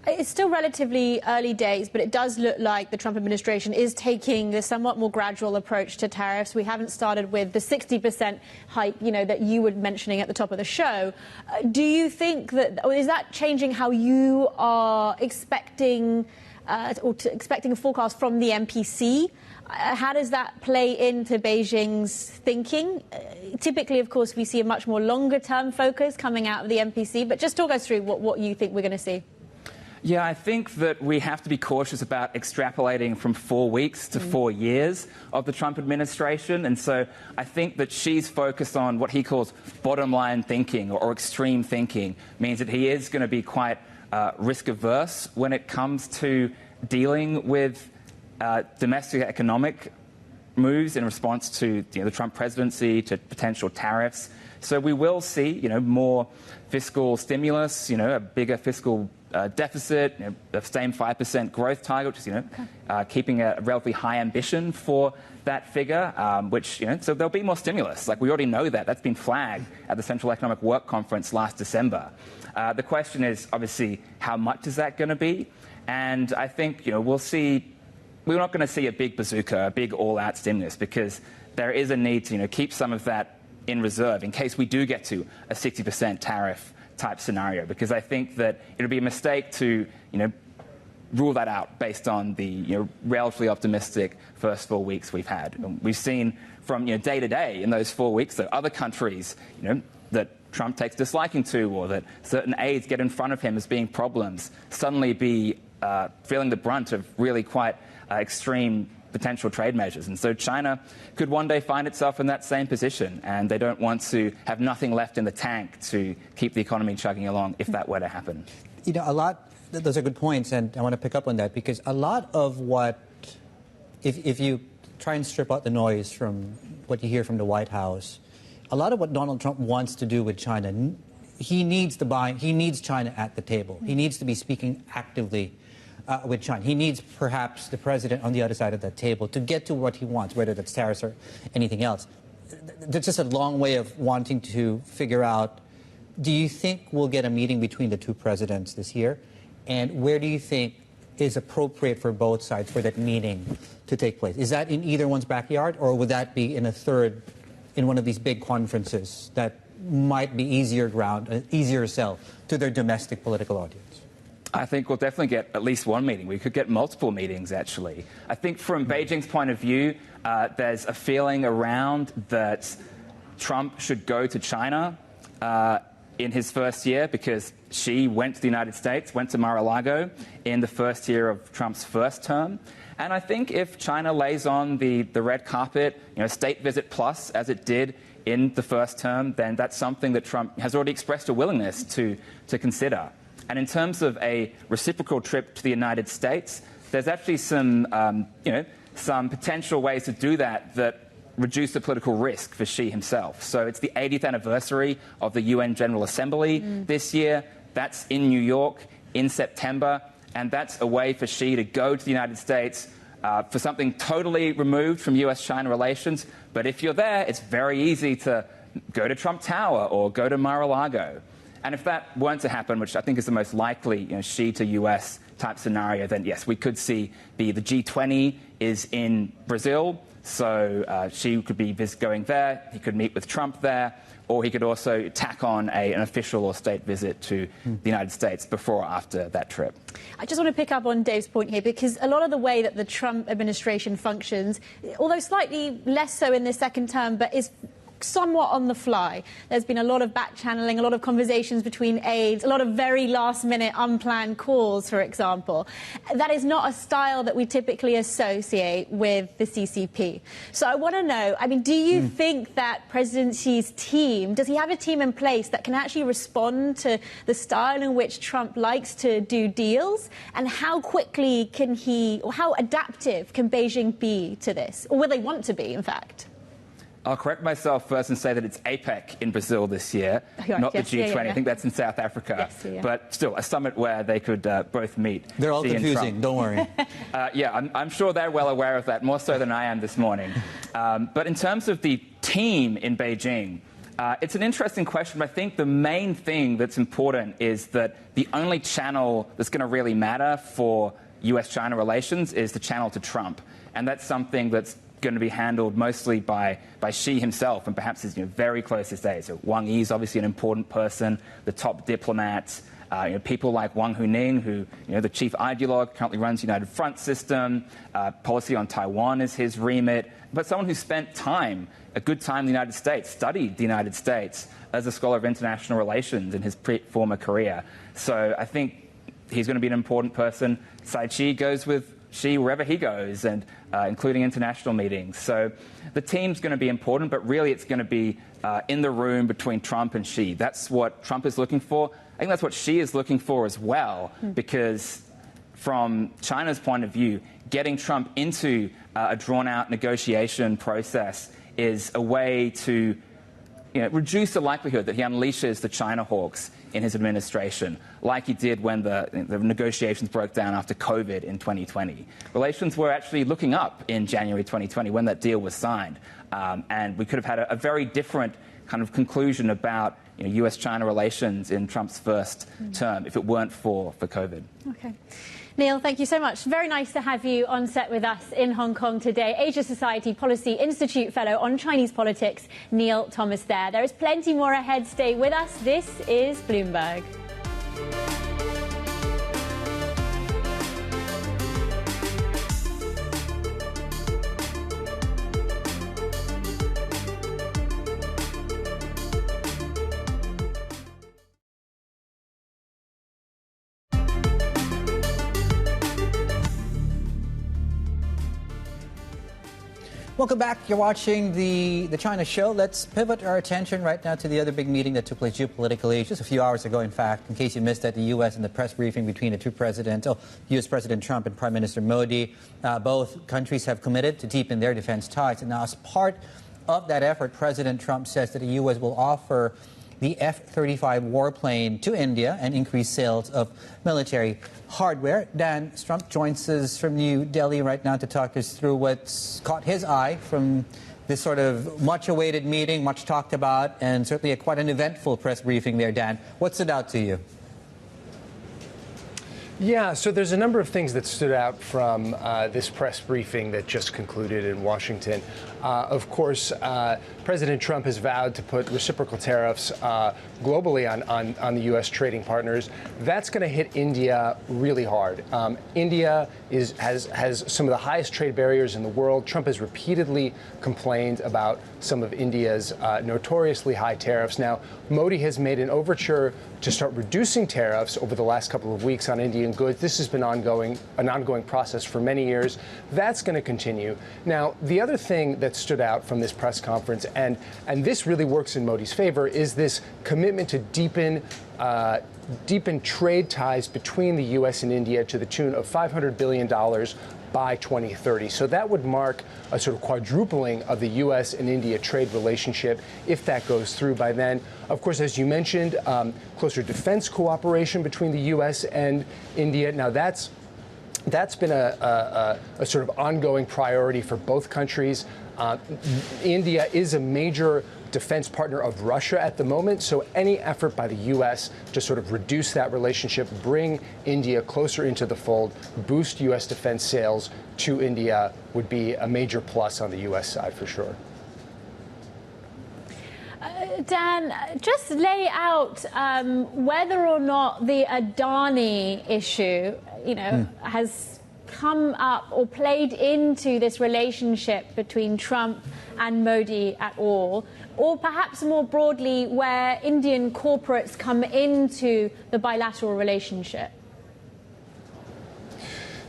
It's still relatively early days, but it does look like the Trump administration is taking a somewhat more gradual approach to tariffs. We haven't started with the 60% hike, that you were mentioning at the top of the show. Do you think that, or is that changing how you are expecting a forecast from the MPC? How does that play into Beijing's thinking? Typically, of course, we see a much more longer-term focus coming out of the MPC, but just talk us through what you think we're going to see. Yeah, I think that we have to be cautious about extrapolating from 4 weeks to 4 years of the Trump administration. And so I think that she's focused on what he calls bottom line thinking or extreme thinking, means that he is going to be quite risk averse when it comes to dealing with domestic economic moves in response to the Trump presidency, to potential tariffs. So we will see, more fiscal stimulus, a bigger fiscal deficit, the same 5% growth target, which is, keeping a relatively high ambition for that figure, which, so there'll be more stimulus. Like, we already know that. That's been flagged at the Central Economic Work Conference last December. The question is, obviously, how much is that going to be? And I think, we'll see. We're not going to see a big bazooka, a big all-out stimulus, because there is a need to, keep some of that in reserve in case we do get to a 60% tariff type scenario, because I think that it would be a mistake to, rule that out based on the relatively optimistic first 4 weeks we've had. We've seen from day to day in those 4 weeks that other countries, that Trump takes disliking to, or that certain aides get in front of him as being problems, suddenly be feeling the brunt of really quite extreme potential trade measures. And so China could one day find itself in that same position, and they don't want to have nothing left in the tank to keep the economy chugging along if that were to happen. Those are good points, and I want to pick up on that, because a lot of what, if you try and strip out the noise from what you hear from the White House, a lot of what Donald Trump wants to do with China, he needs China at the table. He needs to be speaking actively with China. He needs perhaps the president on the other side of that table to get to what he wants, whether that's tariffs or anything else. That's just a long way of wanting to figure out, do you think we'll get a meeting between the two presidents this year? And where do you think is appropriate for both sides for that meeting to take place? Is that in either one's backyard, or would that be in one of these big conferences that might be easier ground, easier sell to their domestic political audience? I think we'll definitely get at least one meeting. We could get multiple meetings, actually. I think from Beijing's point of view, there's a feeling around that Trump should go to China in his first year, because Xi went to the United States, went to Mar-a-Lago in the first year of Trump's first term. And I think if China lays on the red carpet, state visit plus, as it did in the first term, then that's something that Trump has already expressed a willingness to consider. And in terms of a reciprocal trip to the United States, there's actually some potential ways to do that reduce the political risk for Xi himself. So it's the 80th anniversary of the UN General Assembly this year. That's in New York in September. And that's a way for Xi to go to the United States for something totally removed from US-China relations. But if you're there, it's very easy to go to Trump Tower or go to Mar-a-Lago. And if that weren't to happen, which I think is the most likely Xi to US type scenario, then yes, we could see the G20 is in Brazil. So Xi could be going there. He could meet with Trump there. Or he could also tack on an official or state visit to the United States before or after that trip. I just want to pick up on Dave's point here, because a lot of the way that the Trump administration functions, although slightly less so in the second term, but is somewhat on the fly. There's been a lot of back channeling, a lot of conversations between aides, a lot of very last-minute unplanned calls, for example. That is not a style that we typically associate with the CCP. So I want to know, I mean, do you think that President Xi's team, does he have a team in place that can actually respond to the style in which Trump likes to do deals? And how quickly can he, or how adaptive can Beijing be to this? Or will they want to be, in fact? I'll correct myself first and say that it's APEC in Brazil this year, not the G20. I think that's in South Africa. But still, a summit where they could both meet. They're all confusing, don't worry. I'm sure they're well aware of that, more so than I am this morning. But in terms of the team in Beijing, it's an interesting question. But I think the main thing that's important is that the only channel that's going to really matter for US-China relations is the channel to Trump. And that's something that's going to be handled mostly by Xi himself and perhaps his very closest aides. So Wang Yi is obviously an important person, the top diplomats, people like Wang Huning, who, the chief ideologue, currently runs the United Front system. Policy on Taiwan is his remit. But someone who spent time, a good time in the United States, studied the United States as a scholar of international relations in his former career. So I think he's going to be an important person. Tsai Chi goes with Xi wherever he goes, and including international meetings. So the team's going to be important, but really it's going to be in the room between Trump and Xi. That's what Trump is looking for. I think that's what Xi is looking for as well, because from China's point of view, getting Trump into a drawn-out negotiation process is a way to reduce the likelihood that he unleashes the China hawks in his administration, like he did when the negotiations broke down after COVID in 2020. Relations were actually looking up in January 2020 when that deal was signed. And we could have had a very different kind of conclusion about US-China relations in Trump's first term if it weren't for COVID. Okay. Neil, thank you so much. Very nice to have you on set with us in Hong Kong today. Asia Society Policy Institute Fellow on Chinese politics, Neil Thomas there. There is plenty more ahead. Stay with us. This is Bloomberg. Welcome back. You're watching the China show. Let's pivot our attention right now to the other big meeting that took place geopolitically just a few hours ago, in fact. In case you missed that, the U.S. and the press briefing between the two presidents, U.S. President Trump and Prime Minister Modi. Both countries have committed to deepen their defense ties. And now, as part of that effort, President Trump says that the U.S. will offer the F-35 warplane to India and increase sales of military hardware. Dan Strump joins us from New Delhi right now to talk us through what's caught his eye from this sort of much-awaited meeting, much talked about, and certainly quite an eventful press briefing there, Dan. What stood out to you? Yeah, so there's a number of things that stood out from this press briefing that just concluded in Washington. Of course, President Trump has vowed to put reciprocal tariffs globally on the U.S. trading partners. That's going to hit India really hard. India has some of the highest trade barriers in the world. Trump has repeatedly complained about some of India's notoriously high tariffs. Now, Modi has made an overture to start reducing tariffs over the last couple of weeks on Indian goods. This has been an ongoing process for many years. That's going to continue. Now, the other thing that stood out from this press conference, and this really works in Modi's favor, is this commitment to deepen trade ties between the U.S. and India to the tune of $500 billion by 2030. So that would mark a sort of quadrupling of the U.S. and India trade relationship if that goes through by then. Of course, as you mentioned, closer defense cooperation between the U.S. and India. Now, that's been a sort of ongoing priority for both countries. India is a major defense partner of Russia at the moment, so any effort by the U.S. to sort of reduce that relationship, bring India closer into the fold, boost U.S. defense sales to India would be a major plus on the U.S. side for sure. Dan, just lay out whether or not the Adani issue, has come up or played into this relationship between Trump and Modi at all? Or perhaps more broadly, where Indian corporates come into the bilateral relationship?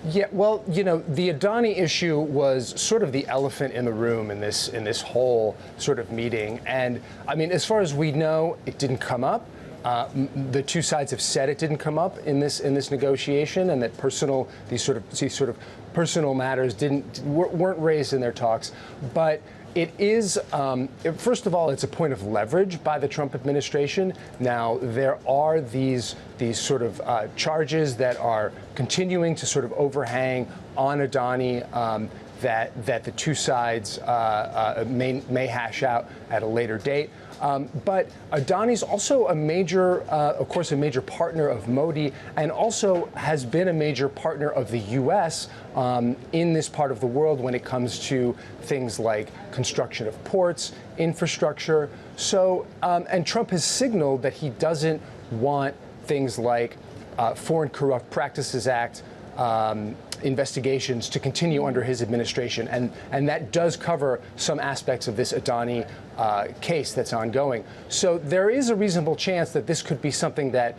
Yeah, well, you know, the Adani issue was sort of the elephant in the room in this whole sort of meeting. And I mean, as far as we know, it didn't come up. The two sides have said it didn't come up in this negotiation, and that these sort of personal matters weren't raised in their talks. But it is, first of all, it's a point of leverage by the Trump administration. Now, there are these sort of charges that are continuing to sort of overhang on Adani that the two sides may hash out at a later date. But Adani's also a major, of course, a major partner of Modi, and also has been a major partner of the U.S. In this part of the world when it comes to things like construction of ports, infrastructure. So, and Trump has signaled that he doesn't want things like Foreign Corrupt Practices Act investigations to continue under his administration, and that does cover some aspects of this Adani case that's ongoing. So there is a reasonable chance that this could be something that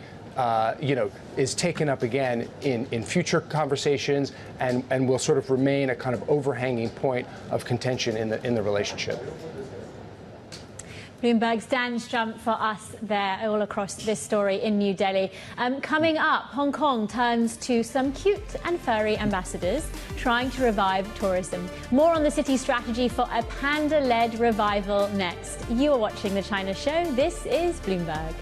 is taken up again in future conversations, and will sort of remain a kind of overhanging point of contention in the relationship. Bloomberg's Dan Strumpf for us there all across this story in New Delhi. Coming up, Hong Kong turns to some cute and furry ambassadors trying to revive tourism. More on the city's strategy for a panda-led revival next. You are watching The China Show. This is Bloomberg.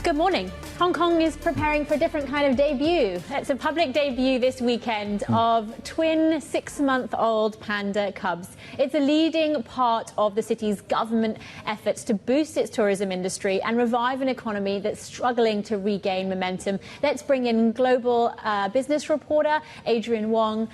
Good morning. Hong Kong is preparing for a different kind of debut. It's a public debut this weekend of twin 6-month-old panda cubs. It's a leading part of the city's government efforts to boost its tourism industry and revive an economy that's struggling to regain momentum. Let's bring in global business reporter Adrian Wong.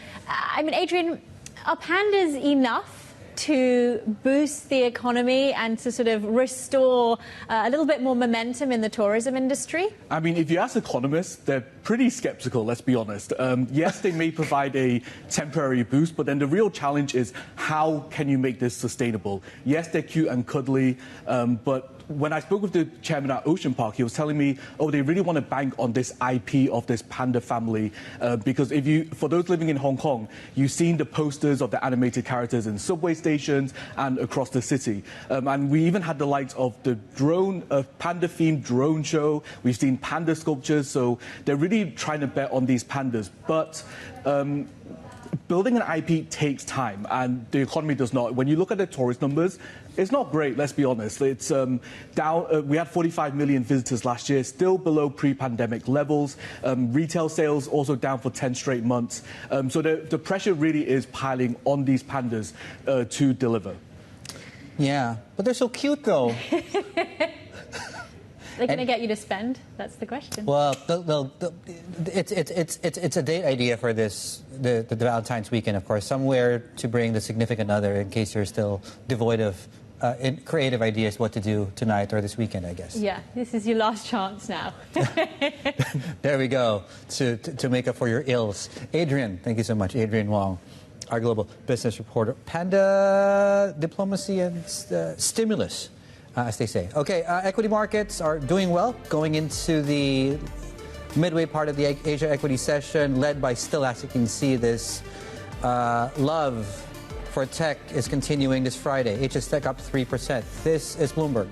Adrian, are pandas enough to boost the economy and to sort of restore a little bit more momentum in the tourism industry? I mean, if you ask economists, they're pretty skeptical, let's be honest. Yes, they may provide a temporary boost, but then the real challenge is how can you make this sustainable? Yes, they're cute and cuddly, but when I spoke with the chairman at Ocean Park, he was telling me, they really want to bank on this IP of this panda family, because for those living in Hong Kong, you've seen the posters of the animated characters in subway stations and across the city. And we even had the likes of the panda-themed drone show. We've seen panda sculptures, so they're really trying to bet on these pandas. But building an IP takes time, and the economy does not. When you look at the tourist numbers, it's not great, let's be honest. It's down. We had 45 million visitors last year, still below pre-pandemic levels. Retail sales also down for 10 straight months. So the pressure really is piling on these pandas to deliver. Yeah, but they're so cute, though. They're going to get you to spend? That's the question. Well, it's a date idea for the Valentine's weekend, of course. Somewhere to bring the significant other in case you're still devoid of creative ideas what to do tonight or this weekend, I guess. Yeah, this is your last chance now. There we go, to make up for your ills. Adrian, thank you so much. Adrian Wong, our global business reporter. Panda diplomacy and stimulus, as they say. Okay, equity markets are doing well going into the midway part of the Asia equity session, led by still, as you can see, this love for tech is continuing this Friday. HS Tech up 3%. This is Bloomberg.